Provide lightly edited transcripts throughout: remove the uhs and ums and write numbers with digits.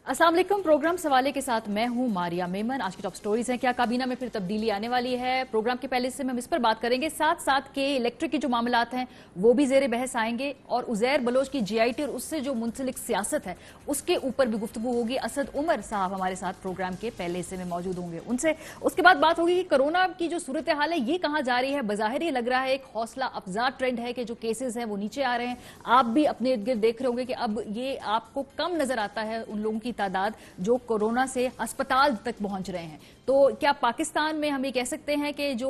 अस्सलाम वालेकुम। प्रोग्राम सवाले के साथ मैं हूं मारिया मेमन। आज की टॉप स्टोरीज हैं। क्या काबीना में फिर तब्दीली आने वाली है? प्रोग्राम के पहले से हम इस पर बात करेंगे। साथ साथ के इलेक्ट्रिक के जो मामलात हैं वो भी जेर बहस आएंगे और उजैर बलोच की जीआईटी और उससे जो मुंसलिक सियासत है उसके ऊपर भी गुफ्तगू होगी। असद उमर साहब हमारे साथ प्रोग्राम के पहले हिस्से में मौजूद होंगे, उनसे उसके बाद बात होगी कि कोरोना की जो सूरत हाल है ये कहाँ जा रही है। बज़ाहिर ये लग रहा है एक हौसला अफजा ट्रेंड है कि जो केसेस हैं वो नीचे आ रहे हैं। आप भी अपने इर्द गिर्द देख रहे होंगे कि अब ये आपको कम नजर आता है उन लोगों की तादाद जो कोरोना से अस्पताल तक पहुंच रहे हैं। तो क्या पाकिस्तान में हम ये कह सकते हैं कि जो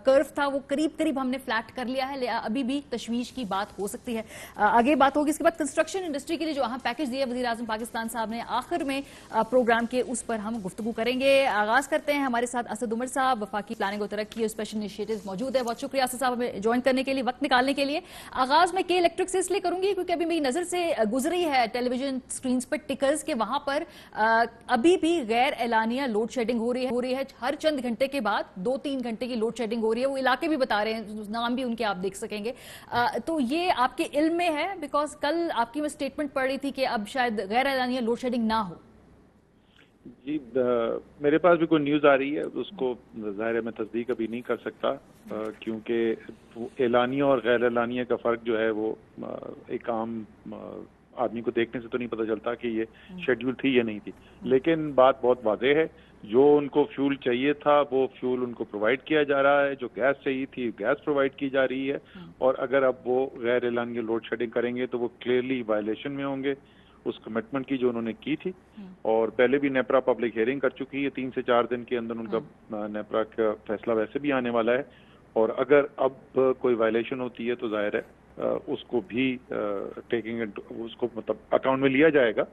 कर्व था वो करीब करीब हमने फ्लैट कर लिया है, अभी भी तशवीश की बात हो सकती है? आगे बात होगी। इसके बाद कंस्ट्रक्शन इंडस्ट्री के लिए जो अहम पैकेज दिया वज़ीर आज़म पाकिस्तान साहब ने आखिर में प्रोग्राम के, उस पर हम गुफ्तगू करेंगे। आगाज करते हैं। हमारे साथ असद उमर साहब, वफाकी प्लानिंग और तरक्की और स्पेशल इनिशिएटिव मौजूद है। बहुत शुक्रिया असद साहब हमें ज्वाइन करने के लिए, वक्त निकालने के लिए। आगाज में के इलेक्ट्रिक से इसलिए करूंगी क्योंकि अभी मेरी नजर से गुजरी है टेलीविजन स्क्रीन पर टिकर्स के, वहां पर अभी भी गैर एलानिया लोड शेडिंग हो रही है। हर चंद घंटे के बाद 2-3 घंटे की लोड शेडिंग हो रही है। वो इलाके भी बता रहे हैं, नाम भी उनके आप देख सकेंगे। तो ये आपके इल्म में है? बिकॉज कल आपकी मैं स्टेटमेंट पढ़ रही थी कि अब शायद गैर एलानिया लोड शेडिंग ना हो। जी, मेरे पास भी कोई न्यूज़ आ रही है, उसको ज़ाहिर है मैं तस्दीक अभी नहीं कर सकता क्योंकि एलानिया और गैर एलानिया का फ़र्क जो है वो एक आम आदमी को देखने से तो नहीं पता चलता कि ये शेड्यूल थी या नहीं थी। लेकिन बात बहुत वाज़ेह है, जो उनको फ्यूल चाहिए था वो फ्यूल उनको प्रोवाइड किया जा रहा है, जो गैस चाहिए थी गैस प्रोवाइड की जा रही है। और अगर अब वो गैर एलानिया लोड शेडिंग करेंगे तो वो क्लियरली वायलेशन में होंगे उस कमिटमेंट की जो उन्होंने की थी। और पहले भी नेपरा पब्लिक हियरिंग कर चुकी है, 3 से 4 दिन के अंदर उनका नेपरा का फैसला वैसे भी आने वाला है। और अगर अब कोई वायलेशन होती है तो जाहिर है उसको भी उसको मतलब अकाउंट में लिया जाएगा।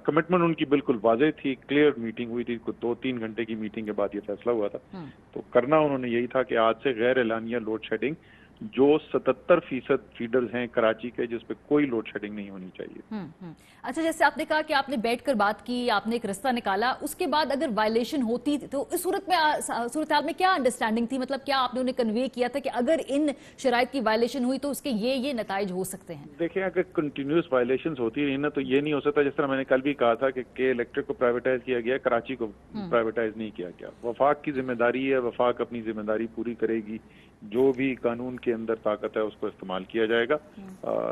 कमिटमेंट उनकी बिल्कुल वाज़ेह थी, क्लियर मीटिंग हुई थी, 2-3 घंटे की मीटिंग के बाद ये फैसला हुआ था। तो करना उन्होंने यही था कि आज से गैर एलानिया लोड शेडिंग जो 77% फीडर्स हैं कराची के, जिस पे कोई लोड शेडिंग नहीं होनी चाहिए। अच्छा, जैसे आपने कहा कि आपने बैठकर बात की, आपने एक रास्ता निकाला, उसके बाद अगर वायलेशन होती तो इस सूरत हाल में क्या अंडरस्टैंडिंग थी? मतलब क्या आपने उन्हें कन्वे किया था कि अगर इन शराइत की वायलेशन हुई तो उसके ये नताइज हो सकते हैं? देखिए, अगर कंटिन्यूस वायलेशन होती रही ना तो ये नहीं हो सकता। जिस तरह मैंने कल भी कहा था कि इलेक्ट्रिक को प्राइवेटाइज किया गया, कराची को प्राइवेटाइज नहीं किया गया। वफाक की जिम्मेदारी है, वफाक अपनी जिम्मेदारी पूरी करेगी। जो भी कानून के अंदर ताकत है उसको इस्तेमाल किया जाएगा।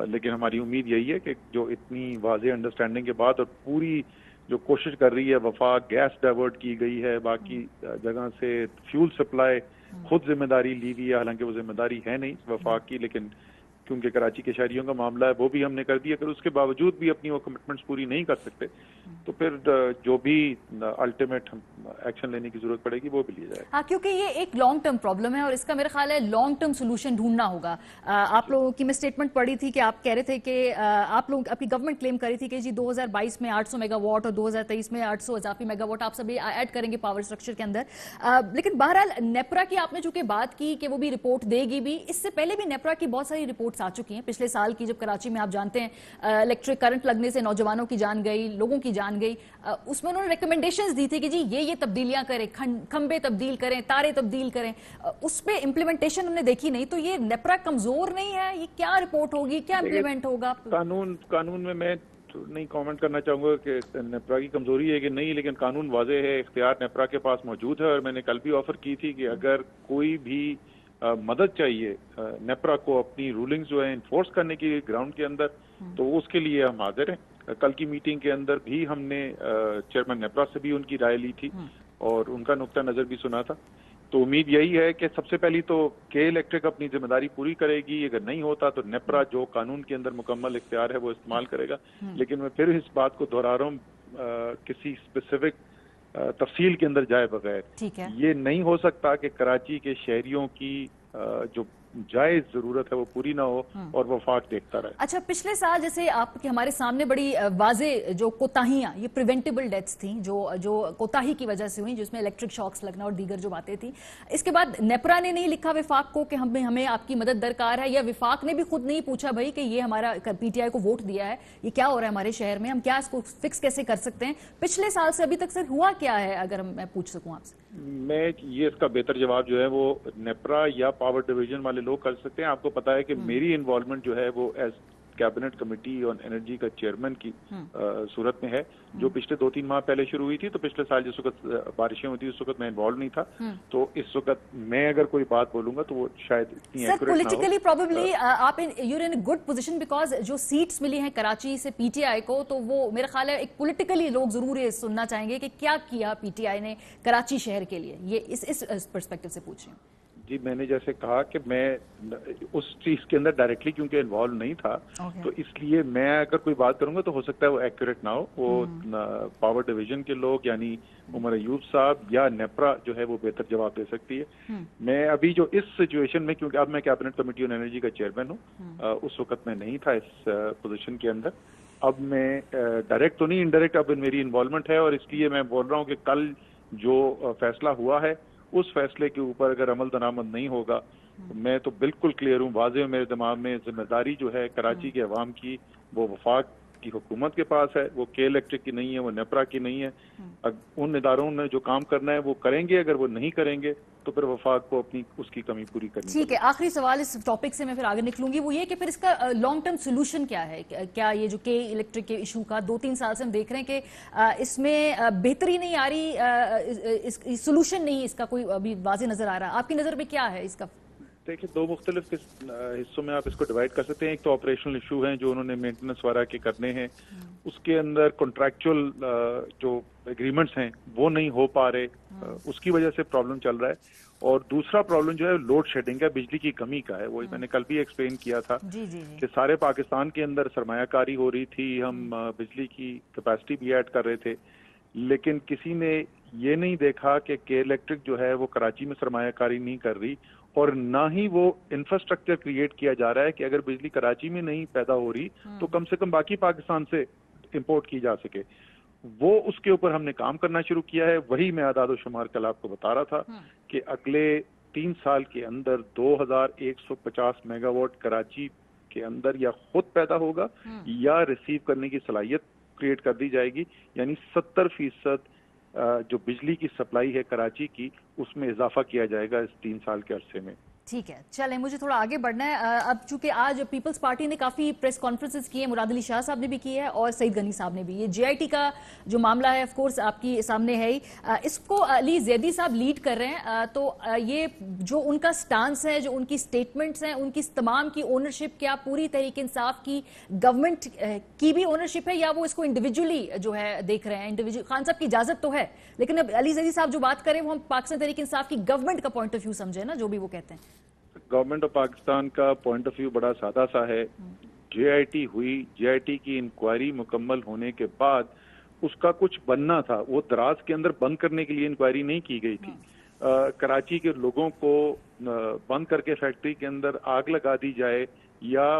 लेकिन हमारी उम्मीद यही है कि जो इतनी वाज़ेह अंडरस्टैंडिंग के बाद और पूरी जो कोशिश कर रही है वफाक, गैस डाइवर्ट की गई है, बाकी जगह से फ्यूल सप्लाई खुद जिम्मेदारी ली हुई है, हालांकि वो जिम्मेदारी है नहीं वफाक की, लेकिन क्योंकि कराची के शहरियों का मामला है वो भी हमने कर दिया। अगर उसके बावजूद भी अपनी वो कमिटमेंट्स पूरी नहीं कर सकते तो फिर जो भी अल्टीमेट एक्शन लेने की जरूरत पड़ेगी वो भी लिया जाएगा। हाँ, क्योंकि ये एक लॉन्ग टर्म प्रॉब्लम है और इसका मेरा ख्याल है लॉन्ग टर्म सोल्यूशन ढूंढना होगा। आप लोगों की मैं स्टेटमेंट पढ़ी थी कि आप कह रहे थे कि आपकी गवर्नमेंट क्लेम कर रही थी कि जी 2022 में 800 मेगावाट और 2023 में 800 इजाफी मेगावाट आप सभी ऐड करेंगे पावर स्ट्रक्चर के अंदर। लेकिन बहरहाल नेपरा की आपने चूंकि बात की कि वो भी रिपोर्ट देगी भी, इससे पहले भी नेपरा की बहुत सारी रिपोर्ट्स आ चुकी हैं। पिछले साल की जब कराची में आप जानते हैं इलेक्ट्रिक करंट लगने से नौजवानों की जान गई, लोगों की जान गई, उसमें उन्होंने रिकमेंडेशंस दी थी कि जी ये तब्दीलियां करें, खंबे तब्दील करें, तारे तब्दील करें। उस पे इम्प्लीमेंटेशन हमने देखी नहीं। तो ये नेपरा कमजोर नहीं है? ये क्या रिपोर्ट होगी, क्या इम्प्लीमेंट होगा? कानून में मैं नहीं कमेंट करना चाहूंगा कि नेपरा की कमजोरी है कि नहीं, लेकिन कानून वाज़ेह है, इख्तियार नेपरा के पास मौजूद है। और मैंने कल भी ऑफर की थी कि अगर कोई भी मदद चाहिए नेपरा को अपनी रूलिंग्स जो है इन्फोर्स करने की ग्राउंड के अंदर, तो उसके लिए हम हाजिर हैं। कल की मीटिंग के अंदर भी हमने चेयरमैन नेपरा से भी उनकी राय ली थी और उनका नुक्ता नजर भी सुना था। तो उम्मीद यही है कि सबसे पहली तो के इलेक्ट्रिक अपनी जिम्मेदारी पूरी करेगी। अगर नहीं होता तो नेपरा जो कानून के अंदर मुकम्मल इख्तियार है वो इस्तेमाल करेगा। लेकिन मैं फिर इस बात को दोहरा रहा हूँ, किसी स्पेसिफिक तफसील के अंदर जाए बगैर ये नहीं हो सकता कि कराची के शहरियों की जो जायज जरूरत है वो पूरी ना हो और वफाक देखता रहे। अच्छा, पिछले साल जैसे आपके हमारे सामने बड़ी वाजे जो कोताहियां, ये प्रिवेंटेबल डेथ्स थी जो कोताही की वजह से हुई, जिसमें इलेक्ट्रिक शॉक्स लगना और दीगर जो बातें थी। इसके बाद नेपरा ने नहीं लिखा विफाक को कि हमें आपकी मदद दरकार है, या विफाक ने भी खुद नहीं पूछा भाई कि ये हमारा पीटीआई को वोट दिया है, ये क्या हो रहा है हमारे शहर में, हम क्या इसको फिक्स कैसे कर सकते हैं? पिछले साल से अभी तक सर हुआ क्या है, अगर मैं पूछ सकूं आपसे? मैं ये इसका बेहतर जवाब जो है वो नेपरा या पावर डिवीजन वाले लोग कर सकते हैं। आपको पता है कि मेरी इन्वॉल्वमेंट जो है वो as cabinet committee on energy का चेयरमैन की सूरत में है, जो पिछले 2-3 माह पहले शुरू हुई थी। तो पिछले साल जिस वक्त बारिशें होती उस वक्त मैं इन्वॉल्व नहीं था, तो इस वक्त मैं अगर कोई बात बोलूंगा तो वो शायद इतनी एक्यूरेट ना हो। पॉलिटिकली प्रोबेबली आप you're in good position, because जो सीट्स मिली हैं कराची से पीटीआई को, तो वो मेरा ख्याल है एक पॉलिटिकली लोग जरूर ये सुनना चाहेंगे कि क्या किया पीटीआई ने कराची शहर के लिए। ये इस पर्सपेक्टिव से पूछ रही हूँ। जी, मैंने जैसे कहा कि मैं उस चीज के अंदर डायरेक्टली क्योंकि इन्वॉल्व नहीं था, तो इसलिए मैं अगर कोई बात करूंगा तो हो सकता है वो एक्यूरेट ना हो। वो पावर डिवीजन के लोग यानी उमर अयूब साहब या नेप्रा जो है वो बेहतर जवाब दे सकती है। मैं अभी जो इस सिचुएशन में, क्योंकि अब मैं कैबिनेट कमेटी ऑन एनर्जी का चेयरमैन हूँ, उस वक्त मैं नहीं था इस पोजीशन के अंदर। अब मैं डायरेक्ट तो नहीं, इनडायरेक्ट अब मेरी इन्वॉल्वमेंट है, और इसलिए मैं बोल रहा हूँ कि कल जो फैसला हुआ है उस फैसले के ऊपर अगर अमल दरामद नहीं होगा, तो मैं तो बिल्कुल क्लियर हूँ, वाज़ेह है मेरे दिमाग में, जिम्मेदारी जो है कराची के अवाम की वो वफाक की हुकूमत के पास है, वो के इलेक्ट्रिक की नहीं है, वो नेपरा की नहीं है। उन इदारों ने जो काम करना है वो करेंगे, अगर वो नहीं करेंगे तो फिर वफाक को अपनी उसकी कमी पूरी करनी। ठीक है, आखिरी सवाल इस टॉपिक से मैं फिर आगे निकलूंगी, वो ये कि फिर इसका लॉन्ग टर्म सोल्यूशन क्या है? क्या ये जो के इलेक्ट्रिक के इशू का 2-3 साल से हम देख रहे हैं कि इसमें बेहतरी नहीं आ रही, सोल्यूशन नहीं इसका कोई अभी वाज़ेह नजर आ रहा, आपकी नजर में क्या है इसका? देखिए, 2 मुख्तलिफ हिस्सों में आप इसको डिवाइड कर सकते हैं। एक तो ऑपरेशनल इशू हैं जो उन्होंने मेंटेनेंस वगैरह के करने हैं, उसके अंदर कॉन्ट्रैक्चुअल जो एग्रीमेंट्स हैं वो नहीं हो पा रहे, उसकी वजह से प्रॉब्लम चल रहा है। और दूसरा प्रॉब्लम जो है लोड शेडिंग का, बिजली की कमी का है। वो मैंने कल भी एक्सप्लेन किया था कि सारे पाकिस्तान के अंदर सरमायाकारी हो रही थी, हम बिजली की कैपेसिटी भी ऐड कर रहे थे, लेकिन किसी ने ये नहीं देखा कि के इलेक्ट्रिक जो है वो कराची में सरमायाकारी नहीं कर रही, और ना ही वो इंफ्रास्ट्रक्चर क्रिएट किया जा रहा है कि अगर बिजली कराची में नहीं पैदा हो रही तो कम से कम बाकी पाकिस्तान से इंपोर्ट की जा सके। वो उसके ऊपर हमने काम करना शुरू किया है। वही मैं आदाद व शुमार कल आपको बता रहा था कि अगले 3 साल के अंदर 2150 मेगावाट कराची के अंदर या खुद पैदा होगा या रिसीव करने की सलाहियत क्रिएट कर दी जाएगी, यानी 70% जो बिजली की सप्लाई है कराची की, उसमें इजाफा किया जाएगा इस 3 साल के अरसे में। ठीक है, चलें, मुझे थोड़ा आगे बढ़ना है। अब चूंकि आज पीपल्स पार्टी ने काफी प्रेस कॉन्फ्रेंसेस की है, मुराद अली शाह साहब ने भी की है और सईद गनी साहब ने भी। ये जेआईटी का जो मामला है ऑफ कोर्स आपकी सामने है ही, इसको अली जैदी साहब लीड कर रहे हैं। तो ये जो उनका स्टांस है, जो उनकी स्टेटमेंट्स हैं, उनकी तमाम की ओनरशिप क्या पूरी तहरीक इंसाफ की गवर्नमेंट की भी ओनरशिप है, या वो इसको इंडिविजुअली जो है देख रहे हैं? इंडिविजुअल खान साहब की इजाजत तो है, लेकिन अब अली जैदी साहब जो बात करें वो हम पाकिस्तान तहरीक इंसाफ की गवर्नमेंट का पॉइंट ऑफ व्यू समझे ना, जो भी वो कहते हैं। गवर्नमेंट ऑफ पाकिस्तान का पॉइंट ऑफ व्यू बड़ा सादा सा है। जेआईटी हुई, जेआईटी की इंक्वायरी मुकम्मल होने के बाद उसका कुछ बनना था, वो दराज के अंदर बंद करने के लिए इंक्वायरी नहीं की गई थी। कराची के लोगों को बंद करके फैक्ट्री के अंदर आग लगा दी जाए या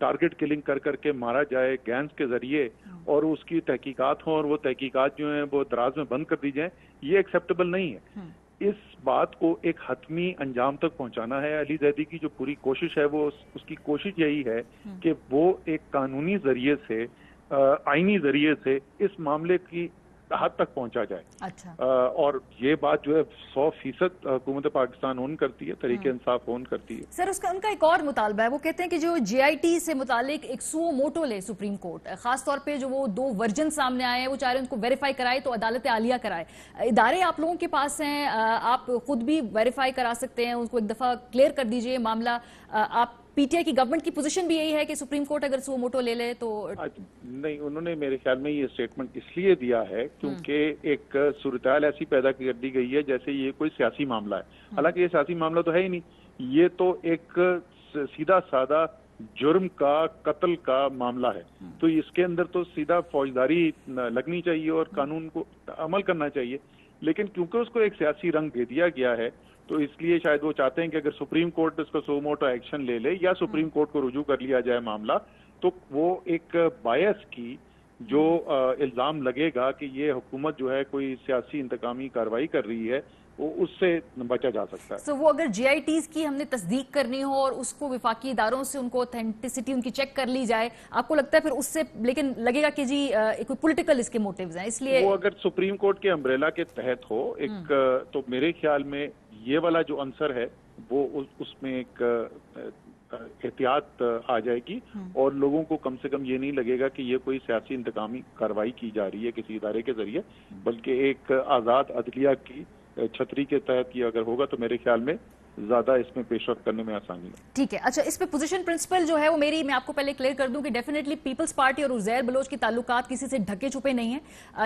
टारगेट किलिंग कर करके मारा जाए गैंस के जरिए, और उसकी तहकीकात हो और वो तहकीकात जो है वो दराज में बंद कर दी जाए, ये एक्सेप्टेबल नहीं है। इस बात को एक हतमी अंजाम तक पहुंचाना है। अली जैदी की जो पूरी कोशिश है वो उसकी कोशिश यही है कि वो एक कानूनी जरिए से, आईनी जरिए से इस मामले की हद तक पहुंचा जाए। अच्छा। और ये बात जो है 100% हुकूमत पाकिस्तान ओन करती है, तरीके इंसाफ ओन करती है। सर, उनका एक और मुतालबा है, वो कहते हैं कि जो जेआईटी से मुतालिक एक सुओ मोटो ले सुप्रीम कोर्ट, खासतौर पे जो वो 2 वर्जन सामने आए हैं, वो चाह रहे हैं उनको वेरीफाई कराए तो अदालत आलिया कराए। इदारे आप लोगों के पास हैं, आप खुद भी वेरीफाई करा सकते हैं, उनको एक दफा क्लियर कर दीजिए मामला। आप पीटीआई की गवर्नमेंट की पोजीशन भी यही है कि सुप्रीम कोर्ट अगर सुओ मोटो ले ले तो? नहीं, उन्होंने मेरे ख्याल में ये स्टेटमेंट इसलिए दिया है क्योंकि एक सूरत-ए-हाल ऐसी पैदा कर दी गई है जैसे ये कोई सियासी मामला है। हालांकि ये सियासी मामला तो है ही नहीं, ये तो एक सीधा सादा जुर्म का, कत्ल का मामला है। तो इसके अंदर तो सीधा फौजदारी लगनी चाहिए और कानून को अमल करना चाहिए, लेकिन क्योंकि उसको एक सियासी रंग दे दिया गया है तो इसलिए शायद वो चाहते हैं कि अगर सुप्रीम कोर्ट इसको सुओ मोटो एक्शन ले ले या सुप्रीम कोर्ट को रुजू कर लिया जाए मामला, तो वो एक बायस की जो इल्जाम लगेगा कि ये हुकूमत जो है कोई सियासी इंतकामी कार्रवाई कर रही है, वो उससे बचा जा सकता है। तो वो अगर जीआईटीज की हमने तस्दीक करनी हो और उसको विफाकी इदारों से उनको ऑथेंटिसिटी उनकी चेक कर ली जाए, आपको लगता है फिर उससे, लेकिन लगेगा कि जी कोई पॉलिटिकल इसके मोटिव्स हैं, इसलिए वो अगर सुप्रीम कोर्ट के अम्ब्रेला के तहत हो एक, तो मेरे ख्याल में ये वाला जो आंसर है वो उसमें एक एहतियात आ जाएगी और लोगों को कम से कम ये नहीं लगेगा कि ये कोई सियासी इंतकामी कार्रवाई की जा रही है किसी इदारे के जरिए, बल्कि एक आज़ाद अदलिया की छतरी के तहत ये अगर होगा तो मेरे ख्याल में ज्यादा इसमें पेशरफ करने में आसानी है। ठीक है, अच्छा, इस पे पोजीशन प्रिंसिपल जो है वो मैं आपको पहले क्लियर कर दूं कि डेफिनेटली पीपल्स पार्टी और उज़ैर बलोच की ताल्लुकात किसी से ढके छुपे नहीं है,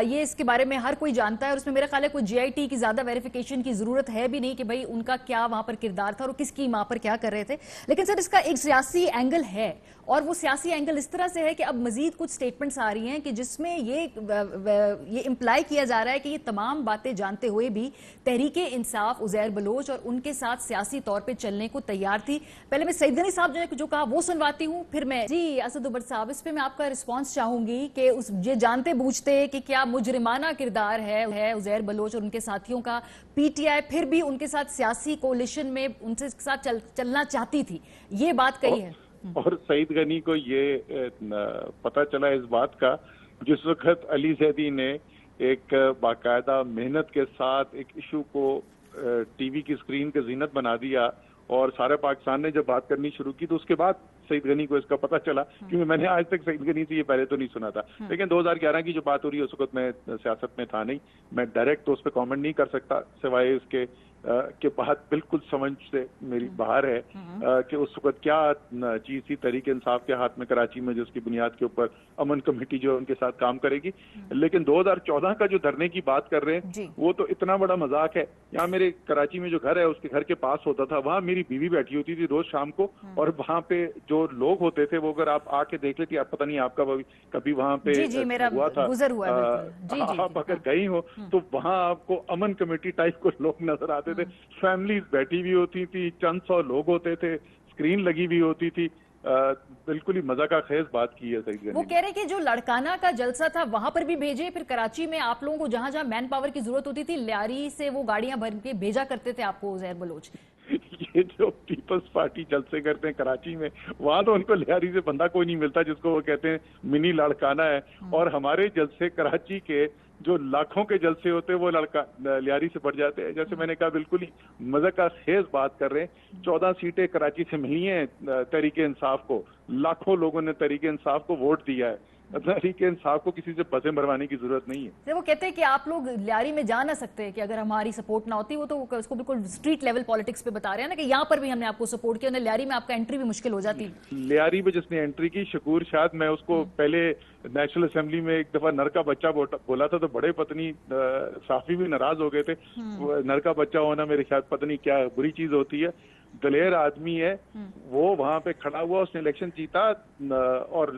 ये इसके बारे में हर कोई जानता है और इसमें मेरा ख्याल है कोई जीआईटी की ज्यादा वेरिफिकेशन की जरूरत है भी नहीं कि भाई उनका क्या वहां पर किरदार था और किसकी मां पर क्या कर रहे थे। लेकिन सर इसका एक सियासी एंगल है और वो सियासी एंगल इस तरह से है कि अब मजीद कुछ स्टेटमेंट्स आ रही हैं कि जिसमें ये इंप्लाई किया जा रहा है कि ये तमाम बातें जानते हुए भी तहरीके इंसाफ उज़ैर बलोच और उनके साथ सियासी तौर पे चलने को तैयार थी। पहले मैं सईद गनी साहब जो कहा वो सुनवाती हूं, फिर मैं जी असद उमर साहब इस पे मैं आपका रिस्पांस चाहूंगी कि उस ये जानते बूझते कि क्या मुजरिमाना किरदार है उज़ैर बलोच और उनके साथियों का, पीटीआई फिर भी उनके साथ सियासी कोलिशन में उनके साथ चलना चाहती थी, ये बात कही है। और सईद गनी को ये पता चला इस बात का जिस वक्त अली जैदी ने एक बाकायदा मेहनत के साथ एक इशू को टीवी की स्क्रीन के जीनत बना दिया और सारे पाकिस्तान ने जब बात करनी शुरू की तो उसके बाद सईद गनी को इसका पता चला, क्योंकि मैंने आज तक सईद गनी से ये पहले तो नहीं सुना था। लेकिन 2011 की जो बात हो रही है उस वक्त मैं सियासत में था नहीं, मैं डायरेक्ट तो उस पर कमेंट नहीं कर सकता सिवाय इसके के बात बिल्कुल समझ से मेरी बाहर है कि उस वक्त क्या चीज थी तहरीक इंसाफ के हाथ में कराची में, जिसकी बुनियाद के ऊपर अमन कमेटी जो उनके साथ काम करेगी। लेकिन 2014 का जो धरने की बात कर रहे हैं वो तो इतना बड़ा मजाक है। यहाँ मेरे कराची में जो घर है उसके घर के पास होता था, वहाँ मेरी बीवी बैठी होती थी रोज शाम को और वहाँ पे जो लोग होते थे वो अगर आप आके देख लेते, आप पता नहीं आपका कभी वहाँ पे हुआ था, आप अगर गई हो तो वहाँ आपको अमन कमेटी टाइप को लोग नजर आते थे, फैमिलीज बैठी हुई होती थी, चंद सौ लोग होते थे, स्क्रीन लगी हुई होती थी, बिल्कुल ही मजा का खेज बात की है सईद गनी। वो कह रहे कि जो लड़काना का जलसा था वहां पर भी भेजे, फिर कराची में आप लोगों को जहां जहां मैन पावर की जरूरत होती थी लियारी से वो गाड़ियां भर के भेजा करते थे आपको उज़ैर बलोच। ये जो पीपल्स पार्टी जलसे करते हैं कराची में, वहां तो उनको लियारी से बंदा कोई नहीं मिलता जिसको वो कहते हैं मिनी लड़काना है, और हमारे जलसे कराची के जो लाखों के जलसे होते हैं वो लियारी से बढ़ जाते हैं। जैसे मैंने कहा बिल्कुल ही मजा का खेज बात कर रहे हैं। 14 सीटें कराची से मिली हैं तहरीके इंसाफ को, लाखों लोगों ने तहरीके इंसाफ को वोट दिया है, तहरीके इंसाफ को किसी से बसें भरवाने की जरूरत नहीं है। वो कहते हैं कि आप लोग लियारी में जा ना सकते कि अगर हमारी सपोर्ट ना होती, वो तो उसको बिल्कुल स्ट्रीट लेवल पॉलिटिक्स पे बता रहे हैं ना कि यहाँ पर भी हमने आपको सपोर्ट किया, लियारी में आपका एंट्री भी मुश्किल हो जाती। लियारी में जिसने एंट्री की शकूर शायद, मैं उसको पहले नेशनल असेंबली में एक दफा नर का बच्चा बोला था तो बड़े पत्नी साफी भी नाराज हो गए थे। नर का बच्चा होना मेरे ख्याल पत्नी क्या बुरी चीज होती है। दलेर आदमी है वो, वहां पे खड़ा हुआ, उसने इलेक्शन जीता और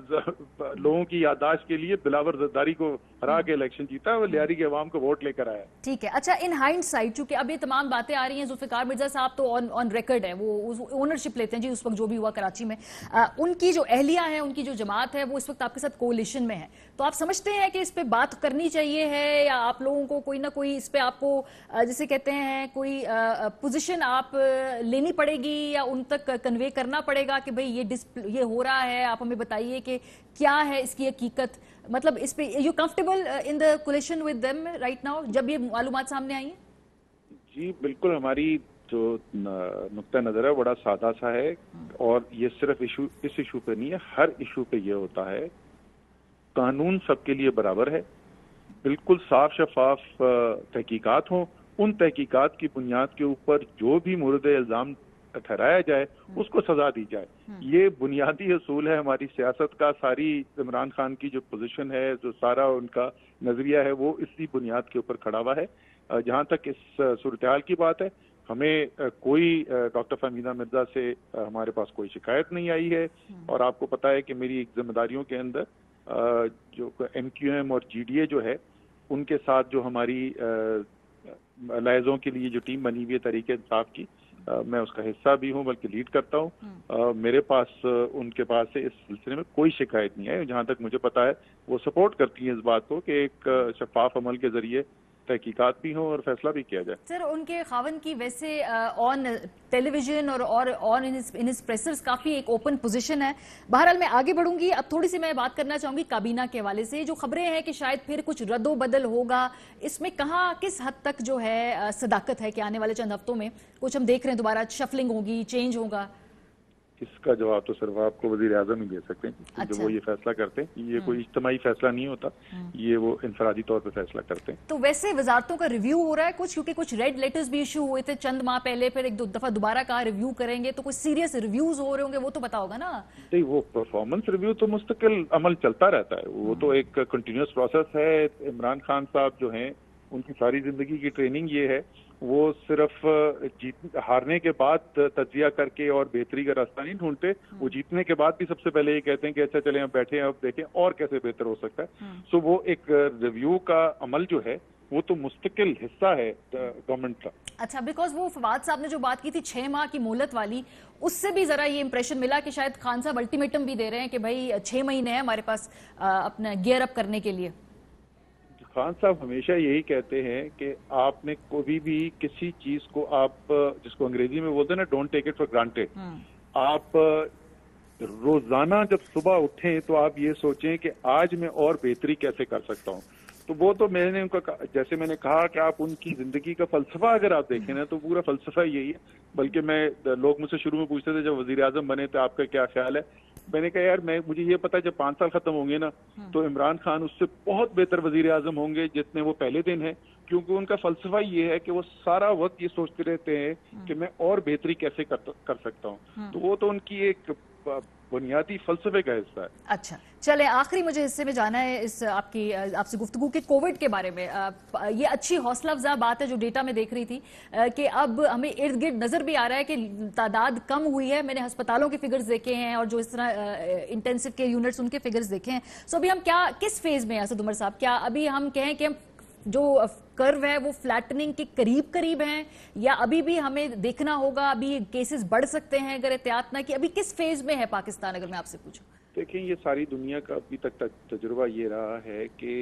लोगों की याददाश्त के लिए बिलावर जरदारी को हरा के इलेक्शन जीता, वो लियारी के अवाम को वोट लेकर आया। ठीक है, अच्छा, इन हाइंडसाइट चूंकि अब ये तमाम बातें आ रही हैं, जुल्फिकार मिर्जा साहब तो ऑन रिकॉर्ड है, वो ओनरशिप लेते हैं जी उस वक्त जो भी हुआ कराची में, उनकी जो अहलिया है, उनकी जो जमात है वो इस वक्त आपके साथ कोलिशन में है, तो आप समझते हैं कि इस पे बात करनी चाहिए है या आप लोगों को कोई ना कोई इस पे आपको जैसे कहते हैं कोई पोजीशन आप लेनी पड़ेगी या उन तक कन्वे करना पड़ेगा कि भाई ये हो रहा है, आप हमें बताइए कि क्या है इसकी हकीकत, मतलब इस पे you comfortable in the coalition with them right now जब ये मालूमात सामने आई हैं? जी बिल्कुल, हमारी जो नुक्ता नजर है बड़ा सादा सा है और ये सिर्फ इस इशू पे नहीं है, हर इशू पे ये होता है। कानून सबके लिए बराबर है, बिल्कुल साफ शफाफ तहकीकात हो, उन तहकीकात की बुनियाद के ऊपर जो भी मुर्द इल्जाम ठहराया जाए उसको सजा दी जाए। ये बुनियादी असूल है हमारी सियासत का। सारी इमरान खान की जो पोजीशन है, जो सारा उनका नजरिया है, वो इसी बुनियाद के ऊपर खड़ा हुआ है। जहाँ तक इस सूरत-ए-हाल की बात है, हमें कोई डॉक्टर फहमीदा मिर्जा से हमारे पास कोई शिकायत नहीं आई है और आपको पता है कि मेरी जिम्मेदारियों के अंदर जो MQM और GDA जो है उनके साथ जो हमारी लाइजों के लिए जो टीम बनी हुई है तहरीके इंसाफ की, मैं उसका हिस्सा भी हूं, बल्कि लीड करता हूं। मेरे पास उनके पास से इस सिलसिले में कोई शिकायत नहीं है। जहां तक मुझे पता है वो सपोर्ट करती हैं इस बात को कि एक शफाफ अमल के जरिए तहकीकात भी हो और फैसला भी किया जाए। सर, उनके खावन की वैसे ऑन टेलीविजन और ऑन इन हिज प्रेसर्स काफी एक ओपन पोजीशन है। बहरहाल मैं आगे बढ़ूंगी, अब थोड़ी सी मैं बात करना चाहूंगी काबीना के हवाले से। जो खबरें हैं कि शायद फिर कुछ रद्दो बदल होगा, इसमें कहाँ किस हद तक जो है सदाकत है कि आने वाले चंद हफ्तों में कुछ हम देख रहे हैं दोबारा शफलिंग होगी, चेंज होगा? اس کا جواب تو صرف آپ کو وزیر اعظم ہی دے سکتے ہیں، کیونکہ وہ یہ فیصلہ کرتے ہیں. یہ کوئی اجتماعی فیصلہ نہیں ہوتا، یہ وہ انفرادی طور پہ فیصلہ کرتے ہیں. تو ویسے وزارتوں کا ریویو ہو رہا ہے کچھ، کیونکہ کچھ ریڈ لیٹرز بھی ایشو ہوئے تھے چند ماہ پہلے، پھر ایک دو دفعہ دوبارہ کہا ریویو کریں گے، تو کچھ سیریس ریویوز ہو رہے ہوں گے، وہ تو پتا ہوگا نا. نہیں، وہ پرفارمنس ریویو تو مستقل عمل چلتا رہتا ہے، وہ تو ایک کنٹینیوس پروسیس ہے. عمران خان صاحب جو ہیں ان کی ساری زندگی کی ٹریننگ یہ ہے، وہ صرف ہارنے کے بعد تجزیہ کر کے اور بہتری کا راستہ نہیں ڈھونڈتے، وہ جیتنے کے بعد بھی سب سے پہلے یہ کہتے ہیں کہ اچھا چلیں اب بیٹھے ہیں، اب دیکھیں اور کیسے بہتر ہو سکتا ہے. سو وہ ایک ریویو کا عمل جو ہے وہ تو مستقل حصہ ہے گورنمنٹ کا. اچھا، بیکاز وہ فواد صاحب نے جو بات کی تھی 6 ماہ کی مہلت والی، اس سے بھی ذرا یہ امپریشن ملا کہ شاید خان صاحب الٹیمیٹم بھی دے رہے ہیں کہ بھائی 6 مہینے ہیں ہمارے پاس اپنا گیئر اپ کرنے کے لیے. خان صاحب ہمیشہ یہی کہتے ہیں کہ آپ نے کبھی بھی کسی چیز کو، آپ جس کو انگریزی میں بولتے ہیں نا don't take it for granted, آپ روزانہ جب صبح اٹھیں تو آپ یہ سوچیں کہ آج میں اور بہتری کیسے کر سکتا ہوں. تو وہ تو میں نے ان کا، جیسے میں نے کہا کہ آپ ان کی زندگی کا فلسفہ اگر آپ دیکھیں نا تو پورا فلسفہ یہی ہے. بلکہ لوگ مجھ سے شروع میں پوچھتے تھے جب وزیر اعظم بنے تو آپ کا کیا خیال ہے، میں نے کہا یار مجھے یہ پتا ہے جب 5 سال ختم ہوں گے نا تو عمران خان اس سے بہت بہتر وزیر اعظم ہوں گے جتنے وہ پہلے دن ہیں، کیونکہ ان کا فلسفہ یہ ہے کہ وہ سارا وقت یہ سوچتے رہتے ہیں کہ میں اور بہتری کیسے کر سکتا ہوں. تو وہ تو ان کی ایک بنیادی فلسفے کا حصہ ہے. اچھا چلے، آخری مجھے حصے میں جانا ہے آپ سے گفتگو کے کووڈ کے بارے میں. یہ اچھی حوصلہ افزا بات ہے جو ڈیٹا میں دیکھ رہی تھی کہ اب ہمیں ارد گرد نظر بھی آ رہا ہے کہ تعداد کم ہوئی ہے. میں نے ہسپتالوں کے فگرز دیکھے ہیں اور جو اس طرح انٹینسو کیئر یونٹس ان کے فگرز دیکھے ہیں. سو ابھی ہم کس فیز میں ہیں اسد عمر صاحب؟ کیا ابھی ہم کہیں کہ جو کرو ہے وہ فلیٹننگ کے قریب ہیں، یا ابھی بھی ہمیں دیکھنا ہوگا، ابھی کیسز بڑھ سکتے ہیں اگر احتیاط نہ کی؟ ابھی کس فیز میں ہے پاکستان اگر میں آپ سے پوچھوں؟ دیکھیں، یہ ساری دنیا کا ابھی تک تجربہ یہ رہا ہے کہ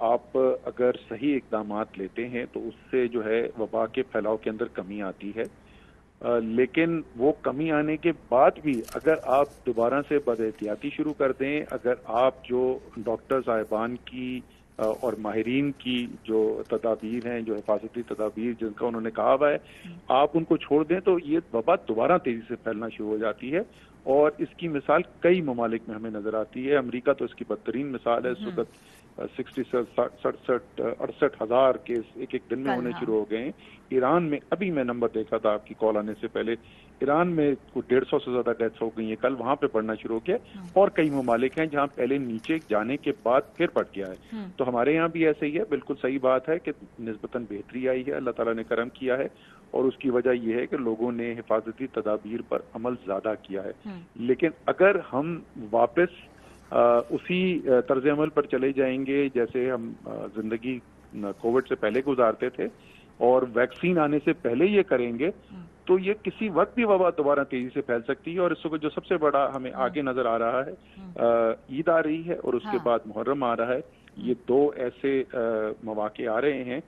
آپ اگر صحیح اقدامات لیتے ہیں تو اس سے جو ہے وبا کے پھیلاؤ کے اندر کمی آتی ہے. لیکن وہ کمی آنے کے بعد بھی اگر آپ دوبارہ سے بد احتیاطی شروع کر دیں، اگر آپ جو ڈاکٹر صاحبان کی اور ماہرین کی جو تدابیر ہیں، جو حفاظتی تدابیر جن کا انہوں نے کہا ہوا ہے، آپ ان کو چھوڑ دیں تو یہ وبا دوبارہ تیزی سے پھیلنا شروع ہو جاتی ہے. اور اس کی مثال کئی ممالک میں ہمیں نظر آتی ہے. امریکہ تو اس کی بدترین مثال ہے. اس وقت 68 ہزار کیس ایک دن میں ہونے شروع ہو گئے ہیں. ایران میں ابھی میں نمبر دیکھا تھا آپ کی کال آنے سے پہلے، ایران میں 150 سے زیادہ ڈیتھس ہو گئی ہیں کل، وہاں پہ بڑھنا شروع ہو گیا. اور کئی ممالک ہیں جہاں پہلے نیچے جانے کے بعد پھر بڑھ گیا ہے. تو ہمارے یہاں بھی ایسے ہی ہے. بالکل صحیح بات ہے کہ نسبتاً بہتری آئی ہے، اللہ تعالیٰ نے کرم کیا ہے، اور اس کی وجہ یہ ہے کہ لوگوں نے حفاظتی تدابیر پر عمل زیادہ کیا ہے. لیکن اگر ہم واپس اسی طرز عمل پر چلے جائیں گے جیسے ہم زندگی کووڈ سے پہلے گزارتے تھے اور ویکسین آنے سے پہلے یہ کریں گے تو یہ کسی وقت بھی وبا دوبارہ تیزی سے پھیل سکتی ہے. اور اس وقت جو سب سے بڑا ہمیں آگے نظر آ رہا ہے، عید آ رہی ہے اور اس کے بعد محرم آ رہا ہے. یہ 2 ایسے مواقع آ رہے ہیں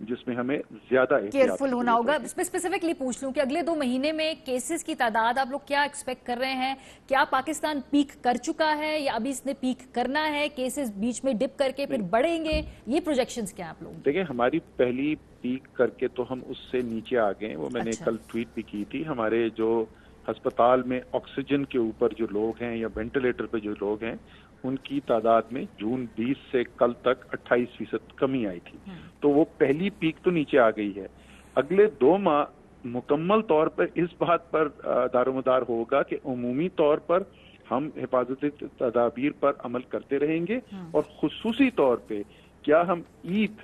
جس میں ہمیں زیادہ کیئرفل ہونا ہوگا. اسپیسیفکلی پوچھ لوں کہ اگلے 2 مہینے میں کیسز کی تعداد آپ لوگ کیا ایکسپیکٹ کر رہے ہیں؟ کیا پاکستان پیک کر چکا ہے یا ابھی اس نے پیک کرنا ہے؟ کیسز بیچ میں ڈپ کر کے پھر بڑھیں گے؟ یہ پروجیکشنز کیا ہیں آپ لوگ؟ دیکھیں، ہماری پہلی پیک کر کے تو ہم اس سے نیچے آ گئے. وہ میں نے کل ٹویٹ بھی کی تھی. ہمارے جو ہسپتال میں آکسیجن کے اوپر جو لوگ ہیں یا وینٹیلیٹر پہ جو لوگ ہیں ان کی تعداد میں جون 20 سے کل تک 28% کمی آئی تھی. تو وہ پہلی پیک تو نیچے آ گئی ہے. اگلے 2 ماہ مکمل طور پر اس بات پر دار و مدار ہوگا کہ عمومی طور پر ہم حفاظتی تدابیر پر عمل کرتے رہیں گے، اور خصوصی طور پہ کیا ہم عید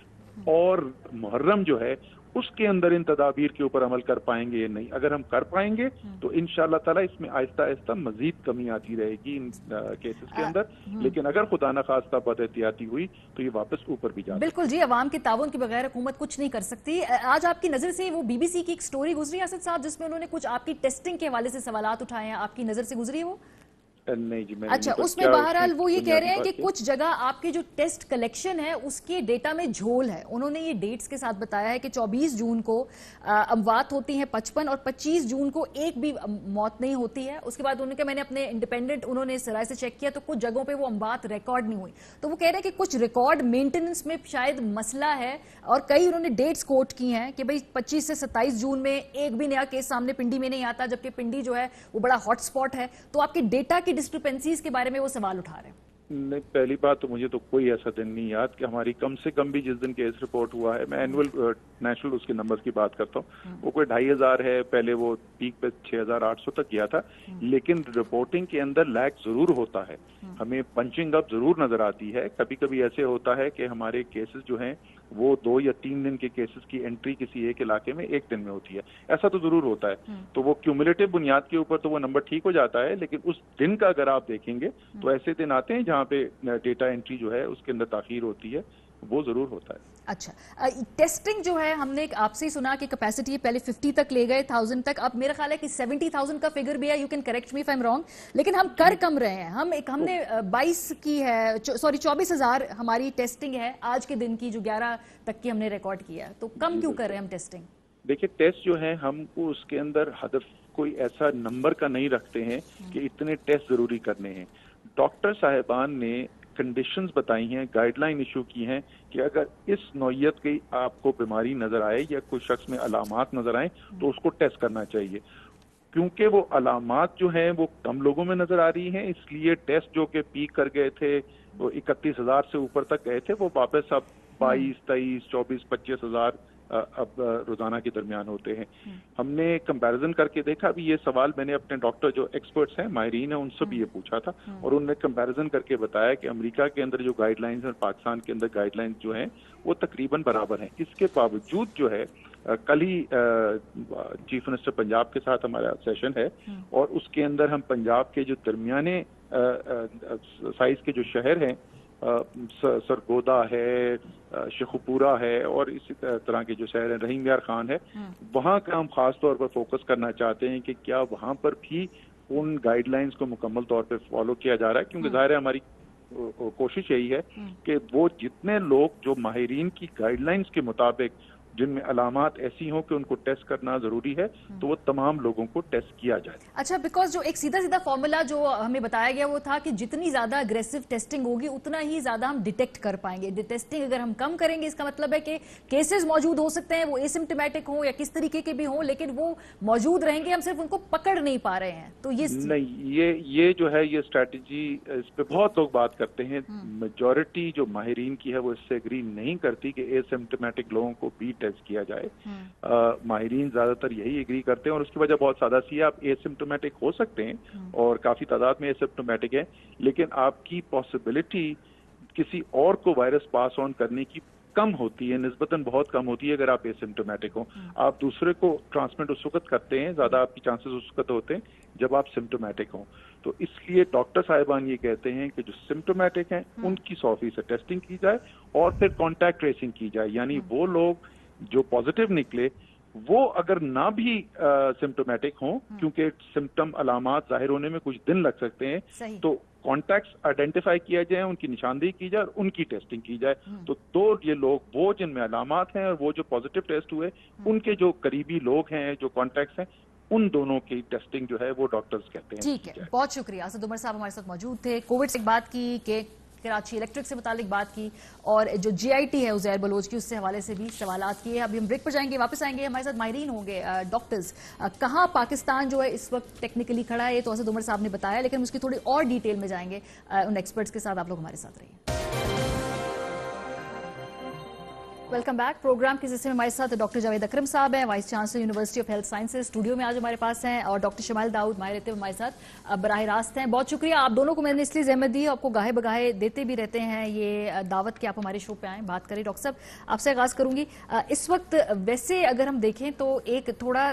اور محرم جو ہے اس کے اندر ان تدابیر کے اوپر عمل کر پائیں گے یا نہیں. اگر ہم کر پائیں گے تو انشاءاللہ تعالیٰ اس میں آہستہ آہستہ مزید کمی آتی رہے گی ان کیسز کے اندر. لیکن اگر خدا نخواستہ بد احتیاطی ہوئی تو یہ واپس اوپر بھی جاتا ہے. بالکل جی، عوام کے تعاون کے بغیر حکومت کچھ نہیں کر سکتی. آج آپ کی نظر سے وہ بی بی سی کی ایک سٹوری گزری اسد صاحب جس میں انہوں نے کچھ آپ کی ٹیسٹنگ کے حوالے سے سوالات اٹھائے ہیں، آپ کی نظر سے گزری وہ؟ नहीं जी, मैंने अच्छा, नहीं। उसमें बहरहाल वो ये कह रहे हैं कि कुछ जगह आपके जो टेस्ट कलेक्शन है उसके डेटा में झोल है। उन्होंने ये डेट्स के साथ बताया है कि 24 जून को अमवात होती हैं 55 और 25 जून को एक भी मौत नहीं होती है। उसके बाद उन्होंने कहा मैंने अपने इंडिपेंडेंट उन्होंने सराय से चेक किया तो कुछ जगहों पे वो अमवात रिकॉर्ड नहीं हुई। तो वो कह रहे हैं कि कुछ रिकॉर्ड मेंटेनेंस में शायद मसला है और कई उन्होंने डेट्स कोट की हैं कि भाई 25 से 27 जून में एक भी नया केस सामने पिंडी में नहीं आता, जबकि पिंडी जो है वो बड़ा हॉटस्पॉट है। तो आपके डेटा की डिस्क्रिपेंसीज के बारे में वो सवाल उठा रहे हैं। नहीं, पहली बात तो मुझे तो कोई ऐसा दिन नहीं याद कि हमारी कम से कम भी जिस दिन केस रिपोर्ट हुआ है, मैं एनुअल नेशनल उसके नंबर्स की बात करता हूँ, वो कोई 2500 है, पहले वो पीक पे 6800 तक गया था, लेकिन रिपोर्टिंग के अंदर लैग जरूर होता है, हमें पंचिंग अप जरूर नजर आती है। कभी कभी ऐसे होता है कि हमारे केसेस जो हैं वो 2 या 3 दिन के केसेस की एंट्री किसी एक इलाके में एक दिन में होती है, ऐसा तो जरूर होता है। तो वो क्यूमुलेटिव बुनियाद के ऊपर तो वो नंबर ठीक हो जाता है, लेकिन उस दिन का अगर आप देखेंगे तो ऐसे दिन आते हैं जहाँ पे डेटा एंट्री जो है उसके अंदर ताखीर होती है, वो जरूर होता है। अच्छा, टेस्टिंग जो है हमने आपसे ही सुना कि कैपेसिटी पहले 50 तक ले गए, 1000 तक, अब मेरा ख्याल है कि 70,000 का फिगर भी है, you can correct me if I am wrong, लेकिन हम कर कम रहे हैं। हमने 22 की है, सॉरी 24,000 हमारी टेस्टिंग है आज के दिन की, जो 11 तक की हमने रिकॉर्ड किया है। तो कम क्यों कर रहे हैं हम टेस्टिंग? देखिए, टेस्ट जो है हमको उसके अंदर हदफ कोई ऐसा नंबर का नहीं रखते हैं कि इतने टेस्ट जरूरी करने हैं। डॉक्टर साहिबान ने कंडीशंस बताई हैं, गाइडलाइन इशू की हैं कि अगर इस नौयत की आपको बीमारी नजर आए या कोई शख्स में अलामात नजर आए तो उसको टेस्ट करना चाहिए। क्योंकि वो अलामात जो हैं वो कम लोगों में नजर आ रही हैं, इसलिए टेस्ट जो कि पीक कर गए थे वो 31,000 से ऊपर तक गए थे, वो वापस अब 22, 23, 24, 25,000 अब रोजाना के दरमियान होते हैं। हमने कंपैरिजन करके देखा, अभी ये सवाल मैंने अपने डॉक्टर जो एक्सपर्ट्स हैं, माहिरीन हैं, उनसे भी ये पूछा था और उन्होंने कंपैरिजन करके बताया कि अमेरिका के अंदर जो गाइडलाइंस और पाकिस्तान के अंदर गाइडलाइंस जो हैं वो तकरीबन बराबर हैं। इसके बावजूद जो है कल ही चीफ मिनिस्टर पंजाब के साथ हमारा सेशन है और उसके अंदर हम पंजाब के जो दरमियाने साइज के जो शहर हैं, सरगोदा है, शेखुपुरा है और इसी तरह के जो शहर है, रहीम यार खान है, वहाँ का हम खास तौर पर फोकस करना चाहते हैं कि क्या वहाँ पर भी उन गाइडलाइंस को मुकम्मल तौर पे फॉलो किया जा रहा है। क्योंकि जाहिर है हमारी कोशिश यही है कि वो जितने लोग जो माहिरीन की गाइडलाइंस के मुताबिक जिनमें अलामात ऐसी हों कि उनको टेस्ट करना जरूरी है, तो वो तमाम लोगों को टेस्ट किया जाए। अच्छा, बिकॉज जो एक सीधा सीधा फॉर्मूला जो हमें बताया गया वो था कि जितनी ज्यादा अग्रेसिव टेस्टिंग होगी उतना ही ज्यादा हम डिटेक्ट कर पाएंगे। टेस्टिंग अगर हम कम करेंगे इसका मतलब है कि केसेस मौजूद हो सकते हैं, वो एसिम्प्टोमेटिक हो या किस तरीके के भी हो, लेकिन वो मौजूद रहेंगे, हम सिर्फ उनको पकड़ नहीं पा रहे हैं। तो ये नहीं, ये जो है ये स्ट्रैटेजी, इस पे बहुत लोग बात करते हैं, मेजॉरिटी जो माहिरीन की है वो इससे एग्री नहीं करती कि एसिम्प्टोमेटिक लोगों को भी टेस्ट किया जाए। माहिरीन ज्यादातर यही एग्री करते हैं और उसकी वजह बहुत सादा सी है, आप एसिम्प्टोमेटिक हो सकते हैं और काफी तादाद में एसिम्प्टोमेटिक है, लेकिन आपकी पॉसिबिलिटी किसी और को वायरस पास ऑन करने की कम होती है, निस्बतन बहुत कम होती है अगर आप एसिम्प्टोमेटिक हो। आप दूसरे को ट्रांसमिट उस वक्त करते हैं, ज्यादा आपकी चांसेस उस वक्त होते हैं जब आप सिम्प्टोमेटिक हो। तो इसलिए डॉक्टर साहिबान ये कहते हैं कि जो सिम्प्टोमेटिक हैं उनकी 100% टेस्टिंग की जाए और फिर कॉन्टैक्ट ट्रेसिंग की जाए, यानी वो लोग जो पॉजिटिव निकले वो अगर ना भी सिम्प्टोमेटिक हों, क्योंकि सिम्टम अलामात जाहिर होने में कुछ दिन लग सकते हैं, तो कॉन्टैक्ट्स आइडेंटिफाई किया जाए, उनकी निशानदेही की जाए और उनकी टेस्टिंग की जाए। तो ये लोग वो जिनमें अलामात हैं और वो जो पॉजिटिव टेस्ट हुए, उनके जो करीबी लोग हैं, जो कॉन्टैक्ट्स हैं, उन दोनों की टेस्टिंग जो है वो डॉक्टर्स कहते हैं। ठीक है, बहुत शुक्रिया। असद उमर साहब हमारे साथ मौजूद थे। कोविड से बात की कि कराची इलेक्ट्रिक से मुतालिक बात की और जो जीआईटी है उज़ैर बलोच की उससे हवाले से भी सवालात किए। अभी हम ब्रेक पर जाएंगे, वापस आएंगे, हमारे साथ माहिरीन होंगे, डॉक्टर्स। कहाँ पाकिस्तान जो है इस वक्त टेक्निकली खड़ा है ये तो असद उमर साहब ने बताया, लेकिन उसकी थोड़ी और डिटेल में जाएंगे उन एक्सपर्ट्स के साथ। आप लोग हमारे साथ रहिए। Welcome back. प्रोग्राम के हिस्से में हमारे साथ डॉक्टर जावेद अकरम साहब हैं, vice chancellor university of health sciences, studio में आज हमारे पास हैं, और डॉक्टर शमाइल दाऊद माहिर हमारे साथ बराह रास्त हैं। बहुत शुक्रिया आप दोनों को, मैंने इसलिए जहमत दी, आपको गाहे बगाहे देते भी रहते हैं ये दावत कि आप हमारे शो पे आएँ, बात करें। डॉक्टर साहब आपसे आगाज़ करूंगी। इस वक्त वैसे अगर हम देखें तो एक थोड़ा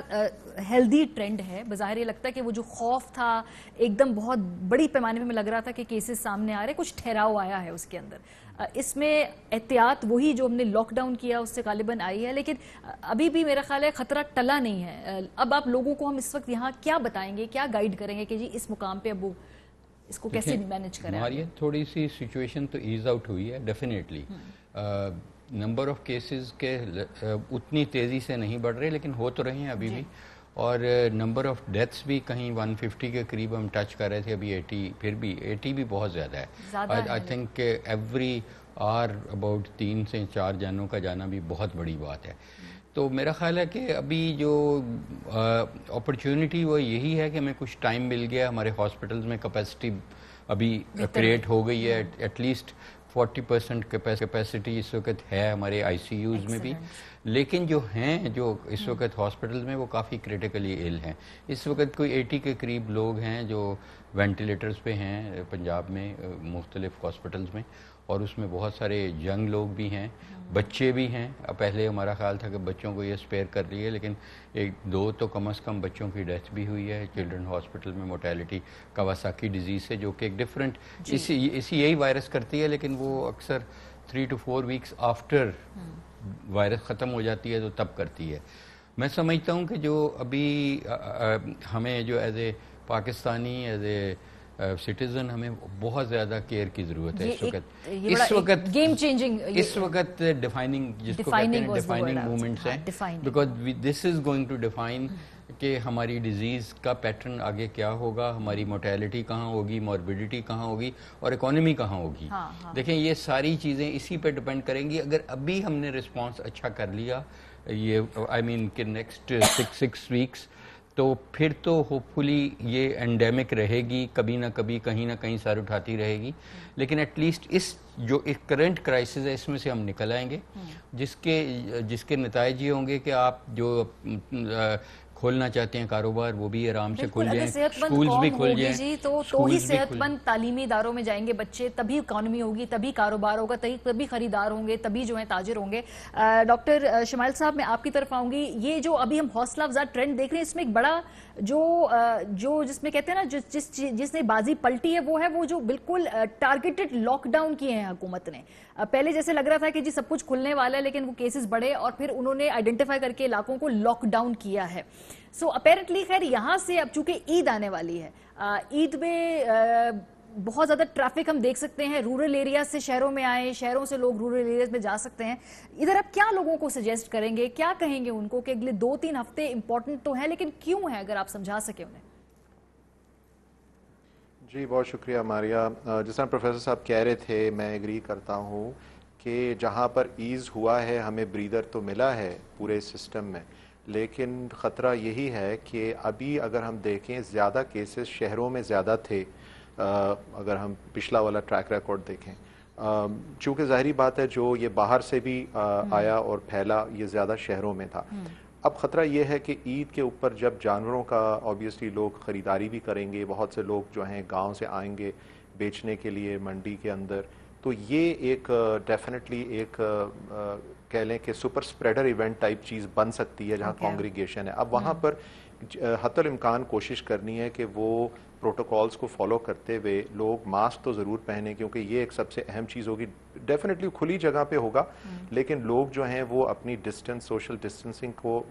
हेल्दी ट्रेंड है, बज़ाहिर ये लगता है कि वो जो खौफ था एकदम बहुत बड़ी पैमाने में लग रहा था कि केसेस सामने आ रहे, कुछ ठहराव आया है उसके अंदर। इसमें एहतियात वही जो हमने लॉकडाउन किया उससे गालिबन आई है, लेकिन अभी भी मेरा ख्याल है खतरा टला नहीं है। अब आप लोगों को हम इस वक्त यहाँ क्या बताएंगे, क्या गाइड करेंगे कि जी इस मुकाम पे अब वो اس کو کیسے مینیج کریں؟ ہماری تھوڑی سی سچویشن تو ایز آؤٹ ہوئی ہے ڈیفینیٹلی. نمبر آف کیسز کے اتنی تیزی سے نہیں بڑھ رہے لیکن ہو تو رہے ہیں ابھی بھی, اور نمبر آف ڈیتھس بھی کہیں 150 کے قریب ہم ٹچ کر رہے تھے, ابھی 80, پھر بھی 80 بھی بہت زیادہ ہے. آئی تھنک کہ ایوری آر اباؤٹ 3 سے 4 جانوں کا جانا بھی بہت بڑی بات ہے. تو میرا خیال ہے کہ ابھی جو اپرچونٹی وہ یہی ہے کہ ہمیں کچھ ٹائم مل گیا, ہمارے ہاسپٹلز میں کیپیسٹی ابھی کریٹ ہو گئی ہے, ایٹ لیسٹ 40% کیپیسٹی اس وقت ہے ہمارے آئی سی یوز میں بھی. لیکن جو ہیں جو اس وقت ہاسپٹل میں وہ کافی کریٹیکلی ایل ہیں. اس وقت کوئی 80 کے قریب لوگ ہیں جو وینٹیلیٹرز پہ ہیں پنجاب میں مختلف ہاسپٹلز میں, اور اس میں بہت سارے ینگ لوگ بھی ہیں, بچے بھی ہیں. پہلے ہمارا خیال تھا کہ بچوں کو یہ اسپیئر کر رہی ہے, لیکن 1-2 تو کم از کم بچوں کی ڈیتھ بھی ہوئی ہے چلڈرن ہاسپٹل میں موٹیلٹی کاواساکی ڈیزیز سے, جو کہ ایک ڈفرینٹ اسی یہی وائرس کرتی ہے, لیکن وہ اکثر 3 to 4 weeks آفٹر وائرس ختم ہو جاتی ہے تو تب کرتی ہے. میں سمجھتا ہوں کہ جو ابھی ہمیں جو as a Pakistani as a citizen ہمیں بہت زیادہ کیئر کی ضرورت ہے اس وقت ڈیفائننگ جس کو کہتے ہیں ڈیفائننگ مومنٹس ہیں, because this is going to define کہ ہماری ڈیزیز کا پیٹرن آگے کیا ہوگا, ہماری موٹیلٹی کہاں ہوگی, موربیڈیٹی کہاں ہوگی, اور اکانومی کہاں ہوگی. دیکھیں یہ ساری چیزیں اسی پہ ڈیپینڈ کریں گی. اگر ابھی ہم نے رسپانس اچھا کر لیا یہ آئی مین کہ نیکسٹ 6 weeks, تو پھر تو ہوپ فلی یہ اینڈیمک رہے گی, کبھی نہ کبھی کہیں نہ کہیں سر اٹھاتی رہے گی. لیکن ایٹ لیسٹ اس جو ایک کرنٹ کرائسس ہے اس میں سے ہم نکل آئیں گے, جس کے نتائج یہ ہوں گے کہ آپ جو کھولنا چاہتے ہیں کاروبار وہ بھی آرام سے کھل جائیں, سکولز بھی کھل جائیں. تو ہی صحت مند تعلیمی اداروں میں جائیں گے بچے, تبھی اکانومی ہوگی, تبھی کاروبار ہوگا, تبھی خریدار ہوں گے, تبھی جو ہیں تاجر ہوں گے. ڈاکٹر شمائل صاحب میں آپ کی طرف آؤں گی. یہ جو ابھی ہم حوصلہ افزا ٹرینڈ دیکھ رہے ہیں اس میں ایک بڑا جو جس میں کہتے ہیں نا جس نے بازی پلٹی ہے وہ ہے وہ جو بالکل ٹارگیٹڈ لاک ڈاؤن کیے ہیں حکومت نے. پہلے جیسے لگ رہا تھا کہ جی سب کچھ کھلنے والا ہے, لیکن وہ کیسز بڑھے اور پھر انہوں نے آئیڈینٹیفائی کر کے علاقوں کو لاک ڈاؤن کیا ہے. سو اپیرنٹلی خیر یہاں سے اب چونکہ عید آنے والی ہے, عید میں بہت زیادہ ٹریفک ہم دیکھ سکتے ہیں, رورل ایریاز سے شہروں میں آئے, شہروں سے لوگ رورل ایریاز میں جا سکتے ہیں. ادھر آپ کیا لوگوں کو سجیسٹ کریں گے, کیا کہیں گے ان کو کہ اگلے 2-3 ہفتے امپورٹنٹ تو ہیں لیکن کیوں ہیں, اگر آپ سمجھا سکیں انہیں؟ جی بہت شکریہ ماریا. جس طرح پروفیسر صاحب کہہ رہے تھے میں ایگری کرتا ہوں کہ جہاں پر ایز ہوا ہے ہمیں بریدر تو ملا ہے پورے سسٹم میں, لیکن خطرہ یہی ہے کہ ابھی اگر ہم دیکھیں زیادہ کیسز شہروں میں زیادہ تھے. اگر ہم پچھلا والا ٹریک ریکارڈ دیکھیں, چونکہ ظاہری بات ہے جو یہ باہر سے بھی آیا اور پھیلا یہ زیادہ شہروں میں تھا. اب خطرہ یہ ہے کہ عید کے اوپر جب جانوروں کا آبویسلی لوگ خریداری بھی کریں گے, بہت سے لوگ جو ہیں گاؤں سے آئیں گے بیچنے کے لیے منڈی کے اندر, تو یہ ایک ڈیفینیٹلی ایک کہہ لیں کہ سپر اسپریڈر ایونٹ ٹائپ چیز بن سکتی ہے جہاں کانگریگیشن ہے. اب وہاں پر حتی الامکان کوشش کرنی ہے کہ وہ پروٹوکالز کو فالو کرتے ہوئے لوگ ماسک تو ضرور پہنیں, کیونکہ یہ ایک سب سے اہم چیز ہوگی. ڈیفینیٹلی کھلی جگہ پہ ہوگا, لیکن لوگ جو ہیں وہ اپنی ڈسٹنس سوشل ڈسٹنسنگ کو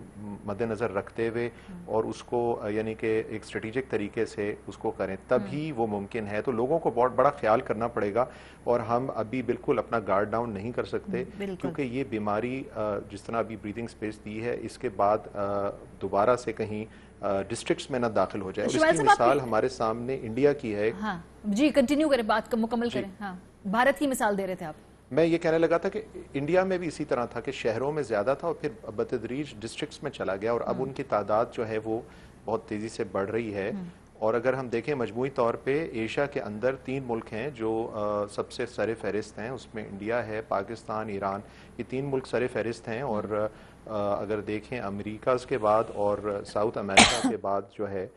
مد نظر رکھتے ہوئے اور اس کو یعنی کہ ایک اسٹریٹجک طریقے سے اس کو کریں, تبھی وہ ممکن ہے. تو لوگوں کو بہت بڑا خیال کرنا پڑے گا, اور ہم ابھی بالکل اپنا گارڈ ڈاؤن نہیں کر سکتے, کیونکہ یہ بیماری جس طرح ابھی بریدنگ سپیس دی ہے اس کے بعد دوبارہ سے کہیں ڈسٹرکٹس میں نہ داخل ہو جائے. اور اس کی مثال ہمارے سامنے انڈیا کی ہے. ہاں جی کنٹینیو کریں, بات مکمل کریں. ہاں بھارت کی مثال دے رہے تھے آپ. میں یہ کہنے لگا تھا کہ انڈیا میں بھی اسی طرح تھا کہ شہروں میں زیادہ تھا اور پھر بتدریج ڈسٹرکٹس میں چلا گیا, اور اب ان کی تعداد جو ہے وہ بہت تیزی سے بڑھ رہی ہے. اور اگر ہم دیکھیں مجموعی طور پہ ایشیا کے اندر 3 ملک ہیں جو سب سے سر فہرست ہیں, اس میں انڈیا ہے, پاکستان, ایران, یہ 3 ملک سر فہرست ہیں. اور اگر دیکھیں امریکہ کے بعد اور ساؤتھ امریکہ کے بعد جو ہے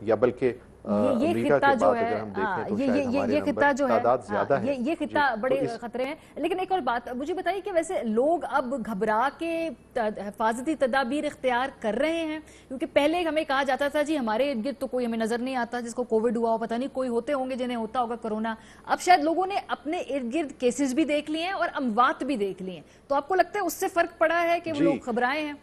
یا بلکہ امریکہ کے بعد اگر ہم دیکھیں تو شاید ہمارے نمبر تعداد زیادہ ہے. یہ خطہ بڑے خطرے ہیں. لیکن ایک اور بات مجھے بتائیے کہ ویسے لوگ اب گھبرا کے حفاظتی تدابیر اختیار کر رہے ہیں, کیونکہ پہلے ہمیں کہا جاتا تھا جی ہمارے ارد گرد تو کوئی ہمیں نظر نہیں آتا جس کو کووڈ ہوا ہو, پتہ نہیں کوئی ہوتے ہوں گے جنہیں ہوتا ہوگا کرونا. اب شاید لوگوں نے اپنے ارد گرد کیسز بھی دیکھ لیے ہیں اور اموات بھی دیکھ لی ہیں, تو آپ کو لگتا ہے اس سے فرق پڑا ہے کہ وہ لوگ گھبرائے ہیں؟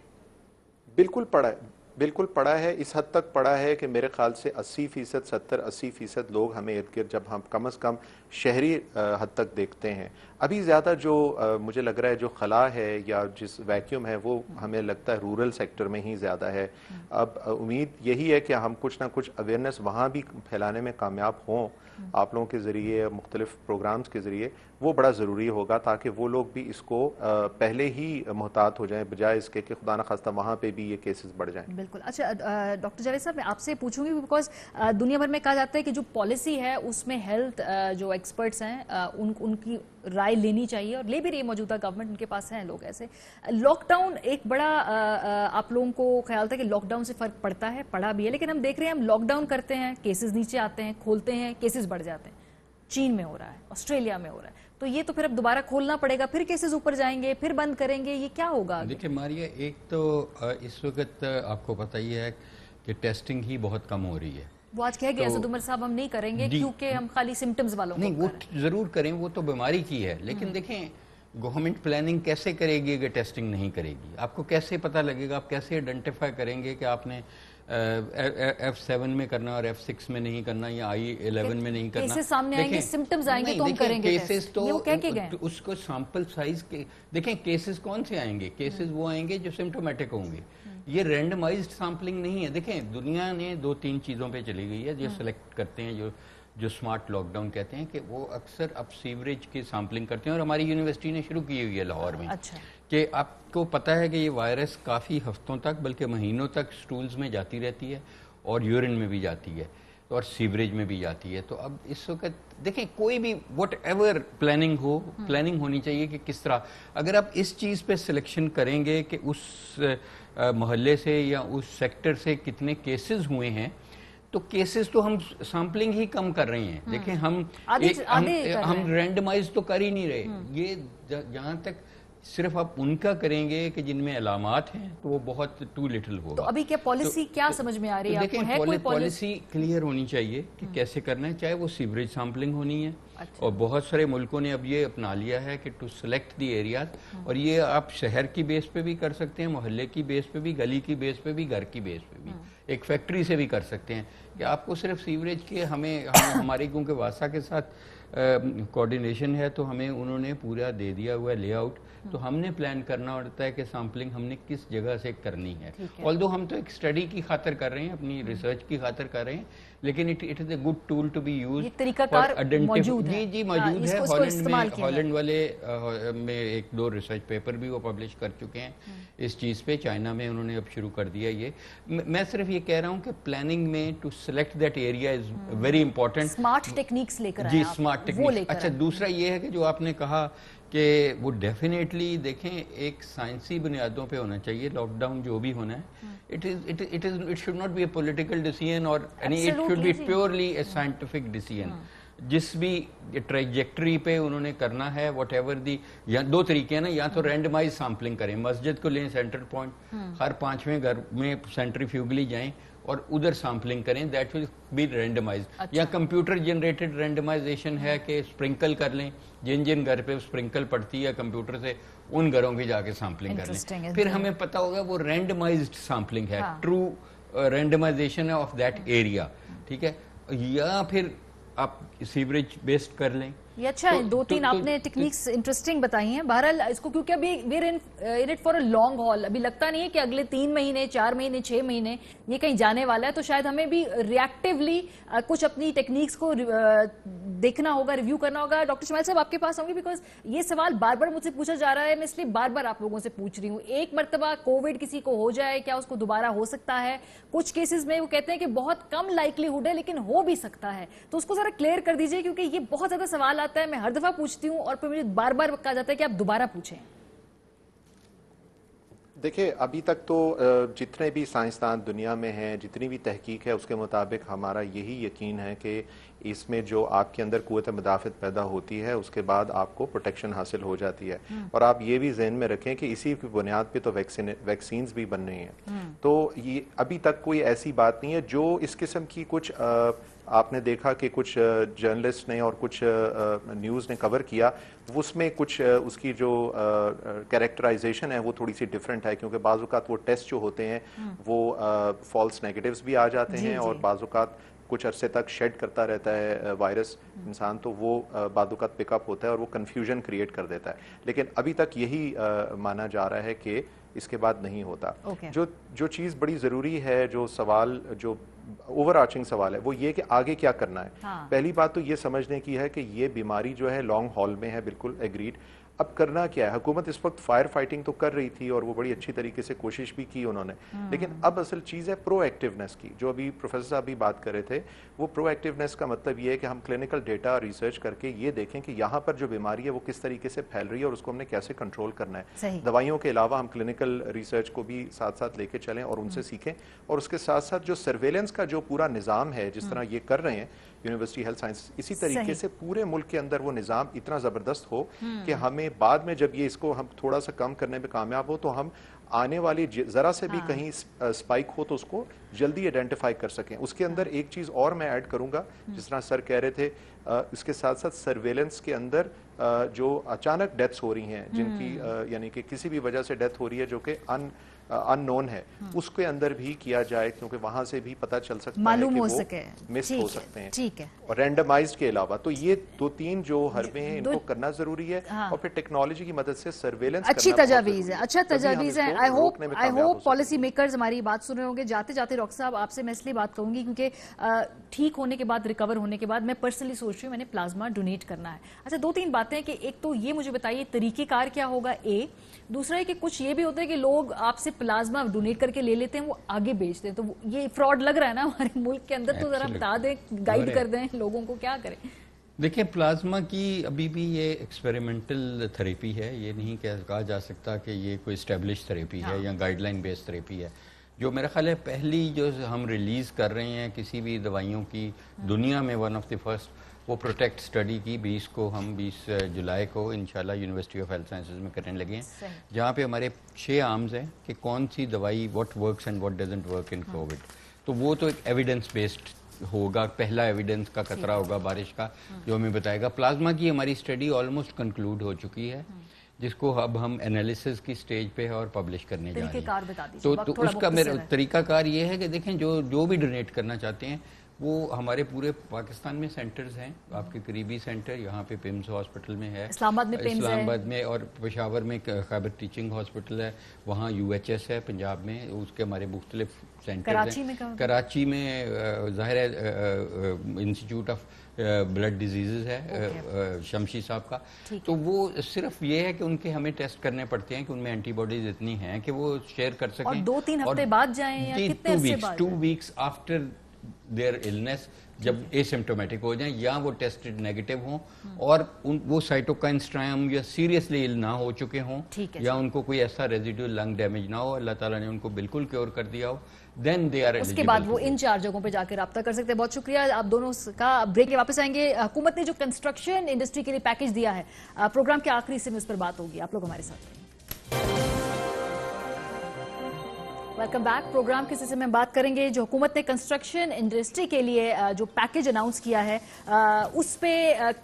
بالکل پڑا ہے. بالکل پڑا ہے، اس حد تک پڑا ہے کہ میرے خیال سے 80%، 70-80% لوگ ہمیں ارد گرد، جب ہم کم از کم شہری حد تک دیکھتے ہیں، ابھی زیادہ جو مجھے لگ رہا ہے جو خلا ہے یا جس ویکیوم ہے وہ ہمیں لگتا ہے رورل سیکٹر میں ہی زیادہ ہے. اب امید یہی ہے کہ ہم کچھ نہ کچھ اویئرنیس وہاں بھی پھیلانے میں کامیاب ہوں آپ لوگوں کے ذریعے، مختلف پروگرامز کے ذریعے. وہ بڑا ضروری ہوگا تاکہ وہ لوگ بھی اس کو پہلے ہی محتاط ہو جائیں، بجائے اس کے کہ خدا نخواستہ وہاں پہ بھی یہ کیسز بڑھ جائیں. بالکل. اچھا ڈاکٹر جاوید صاحب، میں آپ سے پوچھوں گی بیکاز دنیا بھر میں کہا جاتا ہے کہ جو پالیسی ہے اس میں ہیلتھ جو ایکسپرٹس ہیں ان کی رائے لینی چاہیے، اور لے بھی رہی ہے موجودہ گورنمنٹ، ان کے پاس ہیں لوگ ایسے. لاک ڈاؤن ایک بڑا آپ لوگوں کو خیال تھا کہ لاک ڈاؤن سے فرق پڑتا ہے، پڑا بھی ہے، لیکن ہم دیکھ رہے ہیں ہم لاک ڈاؤن کرتے ہیں، کیسز نیچے آتے ہیں، کھولتے ہیں، کیسز بڑھ جاتے ہیں. چین میں ہو رہا ہے، آسٹریلیا میں ہو رہا ہے، تو یہ تو پھر اب دوبارہ کھولنا پڑے گا، پھر کیسز اوپر جائیں گے، پھر بند کریں گے، یہ کیا ہوگا؟ دیکھیں ماریہ، ایک تو اس وقت آپ کو پتہ ہی ہے کہ ٹیسٹنگ ہی بہت کم ہو رہی ہے. وہ آج کہہ گئے اسد عمر صاحب ہم نہیں کریں گے کیونکہ ہم خالی سمٹمز والوں کو نہیں، وہ ضرور کریں، وہ تو بیماری کی ہے، لیکن دیکھیں گورنمنٹ پلاننگ کیسے کرے گی اگر ٹیسٹنگ نہیں کرے گی؟ آپ کو کیسے پتہ لگے گا؟ آپ کیسے آئیڈینٹیفائی کریں گے کہ آپ نے F7 میں کرنا اور F6 میں نہیں کرنا یا I11 میں نہیں کرنا؟ کیسز سامنے آئیں گے، سمٹمز آئیں گے تو ہم کریں گے ٹیسٹ. یہ وہ کہہ کے گئے اس کو سیمپل سائز کے دیکھیں، کیسز کون سے آئیں گے؟ کیسز وہ آئیں گے جو سمپٹومیٹک ہوں گے. یہ رینڈمائزڈ سیمپلنگ نہیں ہے. دیکھیں دنیا نے 2-3 چیزوں پہ چلی گئی ہے جو سلیکٹ کرتے ہیں، جو سمارٹ لاک ڈاؤن کہتے ہیں، کہ وہ اکثر اب سیوریج کی سیمپلنگ کرتے ہیں، اور ہماری یونیورسٹی نے شروع کی ہوئی ہے لاہور میں. کہ آپ کو پتہ ہے کہ یہ وائرس کافی ہفتوں تک بلکہ مہینوں تک سٹولز میں جاتی رہتی ہے، اور یورین میں بھی جاتی ہے، اور سیوریج میں بھی جاتی ہے. تو اب اس وقت دیکھیں کوئی بھی وٹ ایور پلاننگ ہونی چاہیے کہ کس طرح، اگر آپ اس چیز پہ سلیکشن کریں گے کہ اس محلے سے یا اس سیکٹر سے کتنے کیسز ہوئے ہیں، تو کیسز تو ہم سیمپلنگ ہی کم کر رہے ہیں. دیکھیں ہم رینڈمائز تو کر ہی نہیں رہے. یہ جہاں تک صرف آپ ان کا کریں گے کہ جن میں علامات ہیں، تو وہ بہت ٹو لٹل ہوگا. تو ابھی کیا پالیسی کیا سمجھ میں آ رہی ہے آپ کو؟ ہے کوئی پالیسی کلیئر ہونی چاہیے کہ کیسے کرنا ہے، چاہے وہ سیوریج سیمپلنگ ہونی ہے. اور بہت سارے ملکوں نے اب یہ اپنا لیا ہے کہ ٹو سلیکٹ دی ایریاز، اور یہ آپ شہر کی بیس پہ بھی کر سکتے ہیں، محلے کی بیس پہ بھی، گلی کی بیس پہ بھی، گھر کی بیس پہ بھی، ایک فیکٹری سے بھی کر سکتے ہیں. کہ آپ کو صرف سیوریج کے ہماری کیونکہ واسا کے ساتھ کوارڈینیشن ہے، تو ہمیں انہوں نے پورا دے دیا ہوا ہے لے آؤٹ. تو ہم نے پلان کرنا ہوتا ہے کہ سیمپلنگ ہم نے کس جگہ سے کرنی ہے. آلدو ہم تو ایک اسٹڈی کی خاطر کر رہے ہیں، اپنی ریسرچ کی خاطر کر رہے ہیں، لیکن it is a good tool to be use. یہ طریقہ کار موجود ہے. جی موجود ہے. ہالینڈ والے میں 1-2 ریسرچ پیپر بھی وہ پبلش کر چکے ہیں اس چیز پہ. چائنا میں انہوں نے اب شروع کر دیا. یہ میں صرف یہ کہہ رہا ہوں کہ پلاننگ میں to select that area is very important. Smart techniques لے کر جی اسمارٹ ٹیکنیکس. اچھا دوسرا یہ ہے کہ جو آپ نے کہا کہ وہ ڈیفینیٹلی دیکھیں ایک سائنسی بنیادوں پہ ہونا چاہیے لاک ڈاؤن جو بھی ہونا ہے. it should not be a political decision or it should be purely a scientific decision. جس بھی ٹریجیکٹری پہ انہوں نے کرنا ہے واٹ ایور دی، یا 2 طریقے ہیں نا، یا تو رینڈمائز سیمپلنگ کریں، مسجد کو لیں سینٹر پوائنٹ، ہر 5ویں گھر میں سینٹریفیوگلی جائیں اور ادھر سیمپلنگ کریں، دیٹ ول بی رینڈمائز. یا کمپیوٹر جنریٹڈ رینڈمائزیشن ہے کہ اسپرنکل کر لیں، جن گھر پہ اسپرنکل پڑتی ہے کمپیوٹر سے ان گھروں کی جا کے سیمپلنگ کر لیں. پھر ہمیں پتہ ہوگا وہ رینڈمائزڈ سیمپلنگ ہے، true randomization of that area. ٹھیک ہے. یا پھر آپ سیوریج بیسڈ کر لیں. یہ اچھا ہے. 2-3 آپ نے ٹیکنیکس انٹرسٹنگ بتائی ہیں. بہرحال اس کو کیونکہ ابھی where in it for a long hall, ابھی لگتا نہیں ہے کہ اگلے 3 مہینے 4 مہینے 6 مہینے یہ کہیں جانے والا ہے. تو شاید ہمیں بھی ریئیکٹیولی کچھ اپنی ٹیکنیکس کو دیکھنا ہوگا، ریویو کرنا ہوگا. ڈاکٹر اسماعیل صاحب آپ کے پاس ہوں گے، بیکاز یہ سوال بار بار مجھ سے پوچھا جا رہا ہے، میں اس لیے بار بار آپ لوگوں سے پوچھ رہی ہوں. ایک مرتبہ کووڈ کسی کو ہو جائے، کیا اس کو دوبارہ ہو سکتا ہے؟ کچھ کیسز میں وہ کہتے ہیں کہ بہت کم لائکلی ہوڈ ہے لیکن ہو بھی سکتا ہے. تو اس کو ذرا کلیئر کر دیجئے، کیونکہ یہ بہت زیادہ سوال آتا ہے. میں ہر دفعہ پوچھتی ہوں اور پھر مجھے بار بار کہا جاتا ہے کہ آپ دوبارہ پوچھیں. دیکھیں ابھی تک تو جتنے بھی سائنسدان دنیا میں ہیں، جتنی بھی تحقیق ہے، اس کے مطابق ہمارا یہی یقین ہے کہ اس میں جو آپ کے اندر قوت مدافعت پیدا ہوتی ہے اس کے بعد آپ کو پروٹیکشن حاصل ہو جاتی ہے. اور آپ یہ بھی ذہن میں رکھیں کہ اسی کی بنیاد پہ تو ویکسینز بھی بن رہی ہیں. تو یہ ابھی تک کوئی ایسی بات نہیں ہے جو اس قسم کی کچھ आपने देखा कि कुछ जर्नलिस्ट ने और कुछ न्यूज़ ने कवर किया, उसमें कुछ उसकी जो कैरेक्टराइजेशन है वो थोड़ी सी डिफरेंट है, क्योंकि बाज़ औक़ात वो टेस्ट जो होते हैं वो फॉल्स नेगेटिव्स भी आ जाते हैं और बाज़ औक़ात कुछ अरसे तक शेड करता रहता है वायरस इंसान, तो वो बाद औक़ात पिकअप होता है और वो कन्फ्यूजन क्रिएट कर देता है। लेकिन अभी तक यही माना जा रहा है कि इसके बाद नहीं होता। जो चीज़ बड़ी ज़रूरी है, जो सवाल, जो ओवर आर्चिंग सवाल है, वो ये कि आगे क्या करना है। पहली बात तो ये समझने की है कि ये बीमारी जो है लॉन्ग हॉल में है, बिल्कुल एग्रीड। अब करना क्या है? हुकूमत इस वक्त फायर फाइटिंग तो कर रही थी और वो बड़ी अच्छी तरीके से कोशिश भी की उन्होंने, लेकिन अब असल चीज़ है प्रोएक्टिवनेस की। जो अभी प्रोफेसर साहब भी बात कर रहे थे, वो प्रोएक्टिवनेस का मतलब ये है कि हम क्लिनिकल डेटा रिसर्च करके ये देखें कि यहाँ पर जो बीमारी है वो किस तरीके से फैल रही है और उसको हमने कैसे कंट्रोल करना है। दवाइयों के अलावा हम क्लिनिकल रिसर्च को भी साथ साथ लेके चलें और उनसे सीखें, और उसके साथ साथ जो सर्वेलेंस का जो पूरा निज़ाम है, जिस तरह ये कर रहे हैं यूनिवर्सिटी हेल्थ साइंस, इसी तरीके से पूरे मुल्क के अंदर वो निज़ाम इतना ज़बरदस्त हो कि हमें बाद में जब ये इसको हम थोड़ा सा कम करने में कामयाब हो तो हम आने वाली ज़रा से भी कहीं स्पाइक हो तो उसको जल्दी आइडेंटिफाई कर सकें। उसके अंदर एक चीज़ और मैं ऐड करूंगा, जिस तरह सर कह रहे थे, इसके साथ साथ सर्वेलेंस के अंदर जो अचानक डेथ्स हो रही हैं, जिनकी यानी कि किसी भी वजह से डेथ हो रही है जो कि अननोन है, उसके अंदर भी किया जाए, क्योंकि वहां से भी पता चल सकता है कि वो मिस हो सकते हैं। ठीक है। और रैंडमाइज्ड के अलावा तो ये 2-3 जो हरबे हैं इनको करना जरूरी है, और फिर टेक्नोलॉजी की मदद से सर्वेलेंस अच्छी तजावीज है, अच्छा तजावीज है। आई होप पॉलिसी मेकर्स हमारी बात सुन रहे होंगे। जाते जाते डॉक्टर साहब आपसे मैं इसलिए बात कहूंगी क्योंकि ठीक होने के बाद, रिकवर होने के बाद मैं पर्सनली सोच रही हूँ मैंने प्लाज्मा डोनेट करना है। अच्छा, 2-3 बातें कि एक तो ये मुझे बताइए तरीकेकार क्या होगा, दूसरा है कि कुछ ये भी होता है कि लोग आपसे प्लाज्मा डोनेट करके ले लेते हैं, वो आगे बेचते हैं, तो ये फ्रॉड लग रहा है ना हमारे मुल्क के अंदर। तो जरा बता दें, गाइड कर दें लोगों को, क्या करें। देखिए, प्लाज्मा की अभी भी ये एक्सपेरिमेंटल थेरेपी है, ये नहीं कहा जा सकता कि ये कोई एस्टेब्लिश थेरेपी है या गाइडलाइन बेस्ड थेरेपी है। जो मेरा ख्याल है पहली जो हम रिलीज़ कर रहे हैं किसी भी दवाइयों की दुनिया में, वन ऑफ द फर्स्ट, वो प्रोटेक्ट स्टडी की 20 जुलाई को इंशाल्लाह यूनिवर्सिटी ऑफ हेल्थ साइंसेज में करने लगे हैं, जहाँ पे हमारे 6 आर्म्स हैं कि कौन सी दवाई what works and what doesn't work in Covid. तो वो तो एक एविडेंस बेस्ड होगा, पहला एविडेंस का खतरा होगा बारिश का, जो हमें बताएगा। प्लाज्मा की हमारी स्टडी ऑलमोस्ट कंक्लूड हो चुकी है, जिसको अब हम एनालिसिस की स्टेज पे है और पब्लिश करने जा रहे हैं। तो उसका मेरा तरीकाकार ये है कि देखें, जो भी डोनेट करना चाहते हैं वो हमारे पूरे पाकिस्तान में सेंटर्स हैं। आपके करीबी सेंटर यहाँ पे पिम्स हॉस्पिटल में है, इस्लामाबाद में, और पेशावर में खैबर टीचिंग हॉस्पिटल है, वहाँ UHS है पंजाब में, उसके हमारे मुख्तलिफ सेंटर्स हैं। कराची में ज़ाहिर है इंस्टीट्यूट ऑफ ब्लड डिजीज़ है शमशी साहब का। तो वो सिर्फ ये है कि उनके हमें टेस्ट करने पड़ते हैं कि उनमें एंटीबॉडीज इतनी हैं कि वो शेयर कर सकें। और 2-3 हफ्ते बाद जाएं या कितने अरसे बाद? 2 वीक्स आफ्टर देयर इलनेस, जब एसिम्प्टोमेटिक हो जाएं या वो टेस्टेड नेगेटिव हों और वो साइटोकाइन स्ट्रायम या सीरियसली इल ना हो चुके हों, या उनको कोई ऐसा रेजिडुअल लंग डैमेज ना हो, अल्लाह ताला ने उनको बिल्कुल क्योर कर दिया हो, देन दे आर एलिजिबल। उसके बाद वो इन 4 जगहों पे जाकर रब्ता कर सकते हैं। बहुत शुक्रिया आप दोनों का। ब्रेक के वापस आएंगे। हुकूमत ने जो कंस्ट्रक्शन इंडस्ट्री के लिए पैकेज दिया है, प्रोग्राम के आखिरी हिस्से में उस पर बात होगी। आप लोग हमारे साथ। Welcome back. प्रोग्राम के सिलसिले में बात करेंगे जो हुकूमत ने कंस्ट्रक्शन इंडस्ट्री के लिए जो पैकेज अनाउंस किया है, उस पे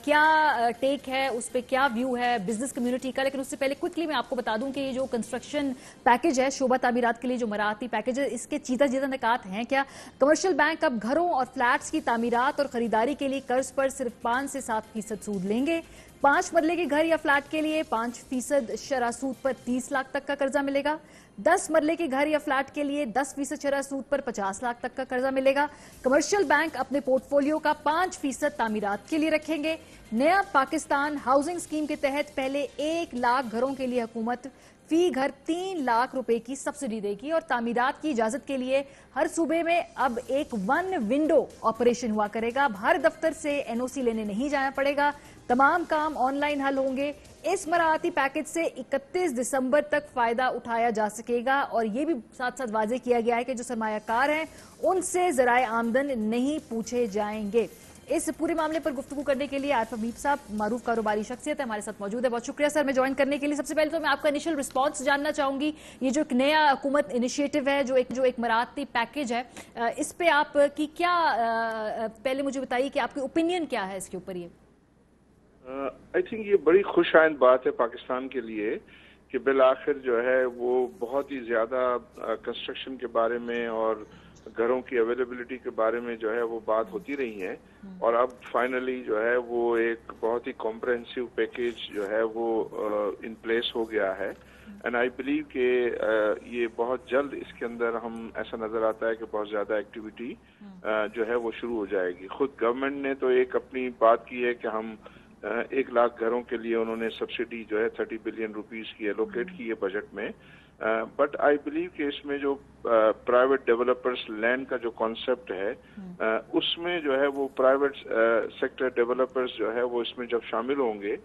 क्या टेक है, उस पे क्या व्यू है बिजनेस कम्युनिटी का। लेकिन उससे पहले क्विकली मैं आपको बता दूं कि ये जो कंस्ट्रक्शन पैकेज है, शोबा तामीरात के लिए जो मराहती पैकेज है, इसके चीता निकात हैं क्या। कमर्शियल बैंक अब घरों और फ्लैट्स की तामीरात और खरीदारी के लिए कर्ज पर सिर्फ 5 से 7% सूद लेंगे। 5 मरले के घर या फ्लैट के लिए 5% शरह सूद पर 30 लाख तक का कर्जा मिलेगा। 10 मरले के घर या फ्लैट के लिए 10% शरह सूद पर 50 लाख तक का कर्जा मिलेगा। कमर्शियल बैंक अपने पोर्टफोलियो का 5% तामीरात के लिए रखेंगे। नया पाकिस्तान हाउसिंग स्कीम के तहत पहले 1 लाख घरों के लिए हुकूमत फी घर 3 लाख रुपए की सब्सिडी देगी और तामीरात की इजाजत के लिए हर सूबे में अब एक 1 विंडो ऑपरेशन हुआ करेगा। अब हर दफ्तर से NOC लेने नहीं जाना पड़ेगा, तमाम काम ऑनलाइन हल होंगे। इस मराहती पैकेज से 31 दिसंबर तक फायदा उठाया जा सकेगा और यह भी साथ साथ वाजे किया गया है कि जो सरमायाकार हैं उनसे ज़राए आमदन नहीं पूछे जाएंगे। इस पूरे मामले पर गुफ्तगू करने के लिए आरिफ हबीब साहब मारूफ कारोबारी शख्सियत है, हमारे साथ मौजूद है। बहुत शुक्रिया सर, मैं ज्वाइन करने के लिए। सबसे पहले तो मैं आपका इनिशियल रिस्पांस जानना चाहूंगी, ये जो एक नया हुकूमत इनिशिएटिव है, जो एक मराती पैकेज है, इस पे आप की क्या, पहले मुझे बताइए कि आपकी ओपिनियन क्या है इसके ऊपर। ये आई थिंक ये बड़ी खुशआइंद बात है पाकिस्तान के लिए कि बिल आखिर जो है वो बहुत ही ज़्यादा कंस्ट्रक्शन के बारे में और घरों की अवेलेबिलिटी के बारे में जो है वो बात होती रही है, और अब फाइनली जो है वो एक बहुत ही कॉम्प्रहेंसिव पैकेज जो है वो इन प्लेस हो गया है। एंड आई बिलीव कि ये बहुत जल्द इसके अंदर हम ऐसा नज़र आता है कि बहुत ज़्यादा एक्टिविटी जो है वो शुरू हो जाएगी। खुद गवर्नमेंट ने तो एक अपनी बात की है कि हम 1 लाख घरों के लिए उन्होंने सब्सिडी जो है 30 बिलियन रुपीस की एलोकेट की है बजट में। बट आई बिलीव कि इसमें जो प्राइवेट डेवलपर्स लैंड का जो कॉन्सेप्ट है उसमें जो है वो प्राइवेट सेक्टर डेवलपर्स जो है वो इसमें जब शामिल होंगे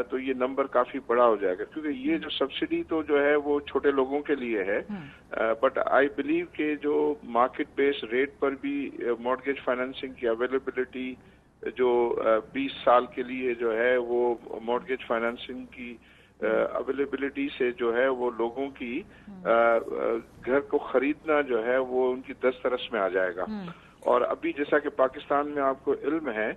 तो ये नंबर काफी बड़ा हो जाएगा, क्योंकि ये जो सब्सिडी तो जो है वो छोटे लोगों के लिए है। बट आई बिलीव कि जो मार्केट बेस्ड रेट पर भी मॉर्गेज फाइनेंसिंग की अवेलेबिलिटी जो 20 साल के लिए जो है वो मॉर्गेज फाइनेंसिंग की अवेलेबिलिटी से जो है वो लोगों की घर को खरीदना जो है वो उनकी दस्तरस में आ जाएगा। और अभी जैसा कि पाकिस्तान में आपको इल्म है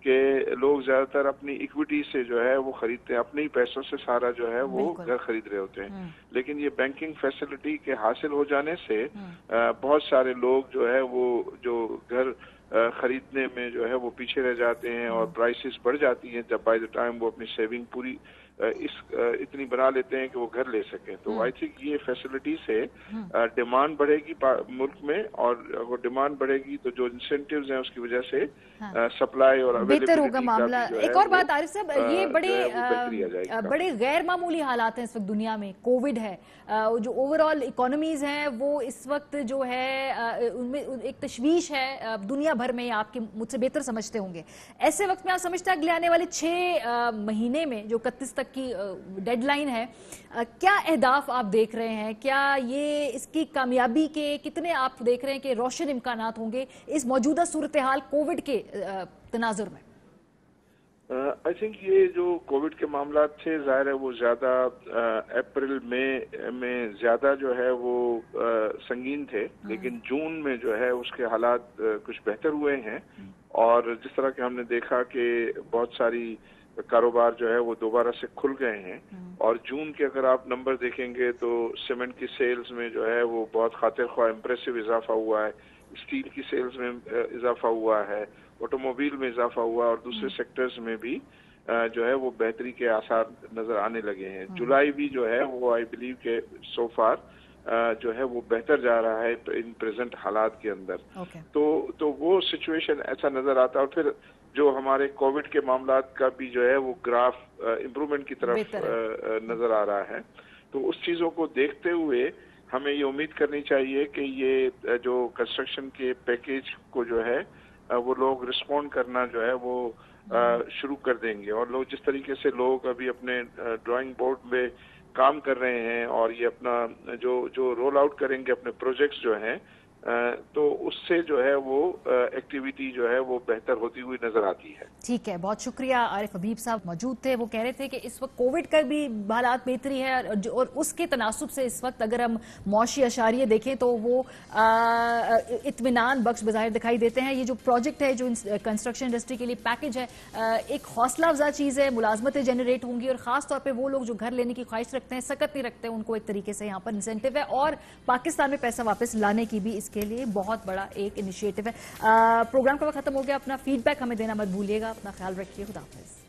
कि लोग ज्यादातर अपनी इक्विटी से जो है वो खरीदते हैं, अपने ही पैसों से सारा जो है वो घर खरीद रहे होते हैं। लेकिन ये बैंकिंग फैसिलिटी के हासिल हो जाने से बहुत सारे लोग जो है वो जो घर खरीदने में जो है वो पीछे रह जाते हैं और प्राइसेस बढ़ जाती हैं जब बाय द टाइम वो अपनी सेविंग पूरी इतनी बना लेते हैं कि वो घर ले सकें। तो आई थिंक ये फैसिलिटी से डिमांड बढ़ेगी मुल्क में, और वो डिमांड बढ़ेगी तो जो इंसेंटिव्स हैं उसकी वजह से सप्लाई और बेहतर होगा मामला। एक और बात आरिफ साहब, ये बड़े गैर मामूली हालात हैं इस वक्त दुनिया में। कोविड है, जो ओवरऑल इकोनॉमीज हैं वो इस वक्त जो है उनमें एक तशवीश है दुनिया भर में, आपके मुझसे बेहतर समझते होंगे। ऐसे वक्त में आप समझते हैं अगले आने वाले 6 महीने में जो 31 तक की डेडलाइन है, क्या अहदाफ आप देख रहे हैं? क्या ये इसकी कामयाबी के कितने आप देख रहे हैं कि रोशन इम्कानात होंगे इस मौजूदा सूरत हाल कोविड के तनाजुर में? आई थिंक ये जो कोविड के मामला थे जाहिर है वो ज्यादा अप्रैल मई में ज्यादा जो है वो संगीन थे, लेकिन जून में जो है उसके हालात कुछ बेहतर हुए हैं। और जिस तरह के हमने देखा कि बहुत सारी कारोबार जो है वो दोबारा से खुल गए हैं, और जून के अगर आप नंबर देखेंगे तो सीमेंट की सेल्स में जो है वो बहुत खातिर ख्वाह इम्प्रेसिव इजाफा हुआ है, स्टील की सेल्स में इजाफा हुआ है, ऑटोमोबाइल में इजाफा हुआ, और दूसरे सेक्टर्स में भी जो है वो बेहतरी के आसार नजर आने लगे हैं। जुलाई भी जो है वो आई बिलीव के सो फार जो है वो बेहतर जा रहा है इन प्रेजेंट हालात के अंदर। तो वो सिचुएशन ऐसा नजर आता है। और फिर जो हमारे कोविड के मामलात का भी जो है वो ग्राफ इम्प्रूवमेंट की तरफ नजर आ रहा है। तो उस चीजों को देखते हुए हमें ये उम्मीद करनी चाहिए कि ये जो कंस्ट्रक्शन के पैकेज को जो है वो लोग रिस्पॉन्ड करना जो है वो शुरू कर देंगे। और लोग जिस तरीके से लोग अभी अपने ड्राइंग बोर्ड में काम कर रहे हैं और ये अपना जो रोल आउट करेंगे अपने प्रोजेक्ट्स जो हैं, तो उससे जो है वो एक्टिविटी जो है वो बेहतर होती हुई नजर आती है। ठीक है, बहुत शुक्रिया। आरिफ हबीब साहब मौजूद थे, वो कह रहे थे कि इस वक्त कोविड का भी हालात बेहतरी है और उसके तनासुब से इस वक्त अगर हम मौशी अशारिये देखें तो वो इत्मीनान बख्श बज़ाहिर दिखाई देते हैं। ये जो प्रोजेक्ट है, जो कंस्ट्रक्शन इंडस्ट्री के लिए पैकेज है, एक हौसला अफजा चीज़ है, मुलाजमतें जनरेट होंगी, और खास तौर पर वो लोग जो घर लेने की ख्वाहिश रखते हैं, सकत नहीं रखते, उनको एक तरीके से यहाँ पर इंसेंटिव है, और पाकिस्तान में पैसा वापस लाने की भी के लिए बहुत बड़ा एक इनिशिएटिव है। प्रोग्राम का वक्त खत्म हो गया। अपना फीडबैक हमें देना मत भूलिएगा। अपना ख्याल रखिए। खुदा हाफिज़।